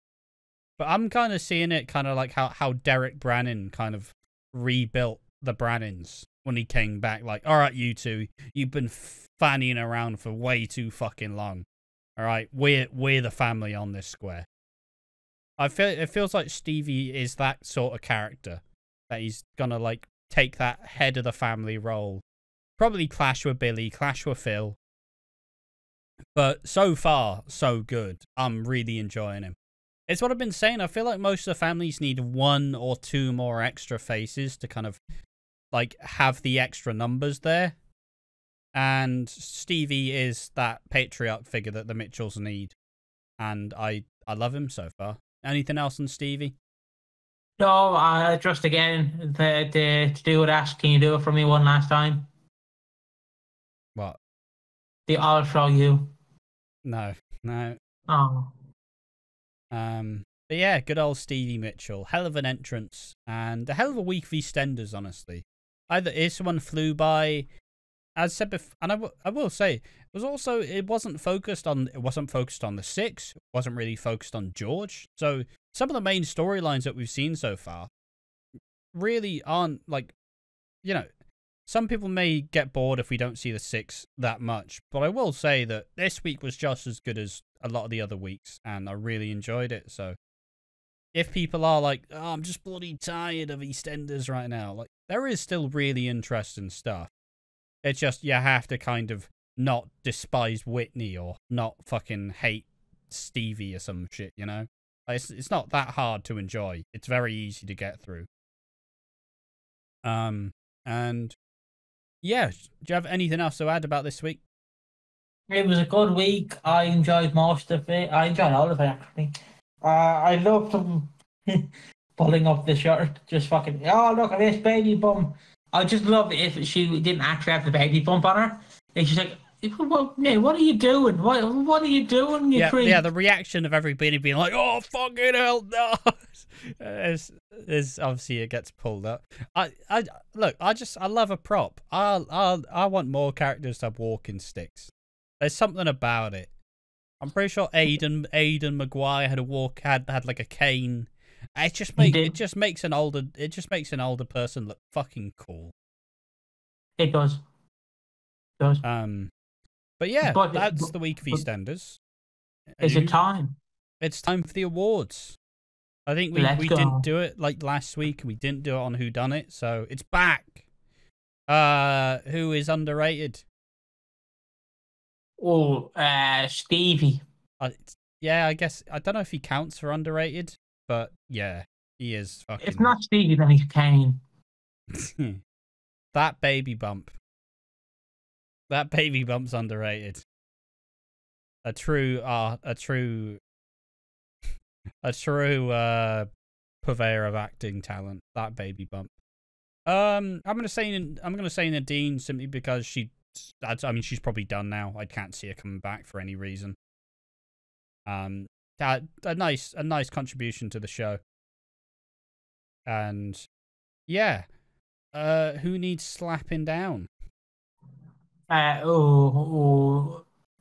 But I'm kind of seeing it kind of like how Derek Brannon kind of rebuilt the Brannons when he came back. Like, all right, you two, you've been fannying around for way too fucking long. All right, we're the family on this square. It feels like Stevie is that sort of character, that he's gonna like take that head of the family role. Probably clash with Billy, clash with Phil. But so far, so good. I'm really enjoying him. It's what I've been saying. I feel like most of the families need 1 or 2 more extra faces to kind of like have the extra numbers there. And Stevie is that patriarch figure that the Mitchells need. And I love him so far. Anything else on Stevie? No, just again, to do with that, can you do it for me one last time? What? The I'll show you. No. Oh. But yeah, good old Stevie Mitchell. Hell of an entrance, and a hell of a week for EastEnders, honestly. Either someone flew by, as said before, and I will say, it wasn't focused on the 6, it wasn't really focused on George. So some of the main storylines that we've seen so far really aren't like, you know, some people may get bored if we don't see the 6 that much, but I will say that this week was just as good as a lot of the other weeks, and I really enjoyed it. So if people are like, oh, I'm just bloody tired of EastEnders right now, like, there is still really interesting stuff. It's just you have to kind of not despise Whitney or not fucking hate Stevie or some shit, you know? It's not that hard to enjoy. It's very easy to get through. And yeah, do you have anything else to add about this week? It was a good week. I enjoyed most of it. I enjoyed all of it, actually. I loved them pulling up the shirt, just fucking, oh, look at this baby bump. I just love it if she didn't actually have the baby bump on her. And she's like, what are you doing? What are you doing, you creep? Yeah, the reaction of everybody being like, oh, fucking hell, no. is obviously it gets pulled up. I love a prop. I want more characters to have walking sticks. There's something about it. I'm pretty sure Aidan Maguire had like a cane. It just makes an older person look fucking cool. It does. But yeah, that's the week of EastEnders. Is it time? It's time for the awards. I think we didn't do it like last week. We didn't do it on Who Done It, so it's back. Who is underrated? Oh, Stevie. Yeah, I guess I don't know if he counts for underrated, but yeah, he is fucking. If not Stevie, then he's Kane. That baby bump. That baby bump's underrated. A true purveyor of acting talent. That baby bump. I'm gonna say Nadine simply because she's probably done now. I can't see her coming back for any reason. A nice contribution to the show. And yeah, who needs slapping down?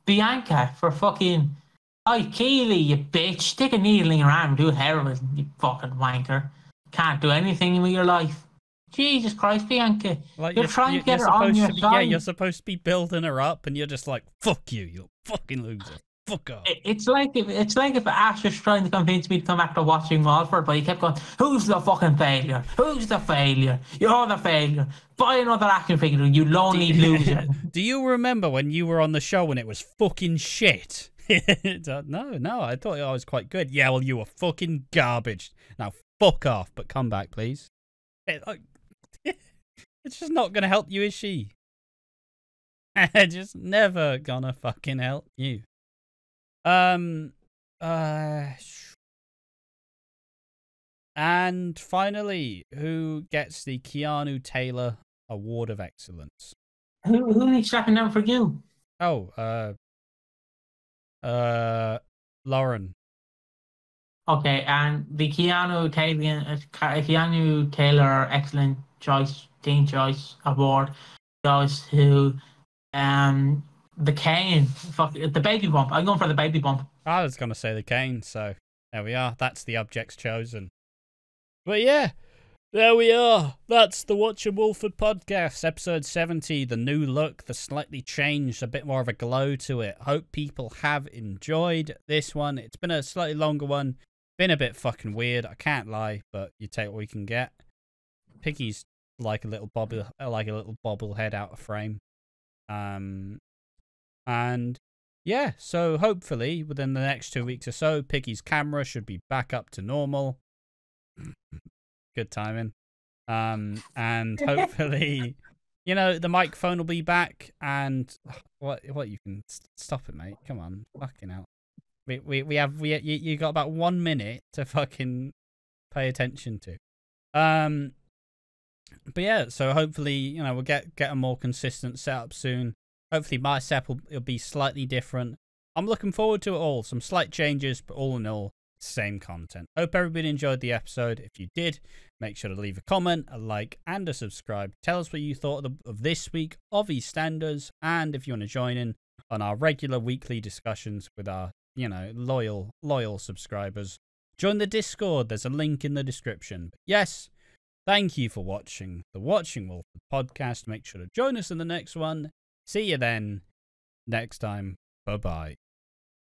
Bianca for fucking I Keely, you bitch. Stick a needle in your arm and do heroin, you fucking wanker. Can't do anything with your life. Jesus Christ, Bianca. Like You're trying to you're get her on supposed your to be, yeah, side. you're supposed to be building her up, and you're just like, fuck you, you fucking loser, fuck off. It's like if Ash was trying to convince me to come back to watching Walford, but he kept going, "Who's the fucking failure? Who's the failure? You're the failure. Buy another action figure, you lonely loser." Do you remember when you were on the show and it was fucking shit? No, I thought I was quite good. Yeah, well, you were fucking garbage. Now fuck off, but come back, please. It's just not gonna help you, is she? Just never gonna fucking help you. And finally, who gets the Keanu Taylor Award of Excellence? Who needs strapping down for you? Oh, Lauren. Okay, and the Keanu Taylor Excellent Choice Teen Choice Award goes to the Kane. Fuck the baby bump. I'm going for the baby bump. I was gonna say the Kane, so there we are. That's the objects chosen. But yeah, there we are. That's the Watching Walford podcast, episode 70. The new look, the slightly changed, a bit more of a glow to it. Hope people have enjoyed this one. It's been a slightly longer one. Been a bit fucking weird, I can't lie, but you take what we can get. Piggy's like a little bobblehead out of frame. And yeah, so hopefully within the next 2 weeks or so, Piggy's camera should be back up to normal. Good timing. And hopefully, you know, the microphone will be back. And what you can stop it, mate. Come on, fucking hell. You got about 1 minute to fucking pay attention to. But yeah, so hopefully, you know, we'll get a more consistent setup soon. Hopefully my setup will be slightly different. I'm looking forward to it all. Some slight changes, but all in all, same content. Hope everybody enjoyed the episode. If you did, make sure to leave a comment, a like, and a subscribe. Tell us what you thought of this week of EastEnders, and if you want to join in on our regular weekly discussions with our, you know, loyal subscribers, join the Discord. There's a link in the description. But yes, thank you for watching the Watching Walford podcast. Make sure to join us in the next one. See you then. Next time. Bye-bye.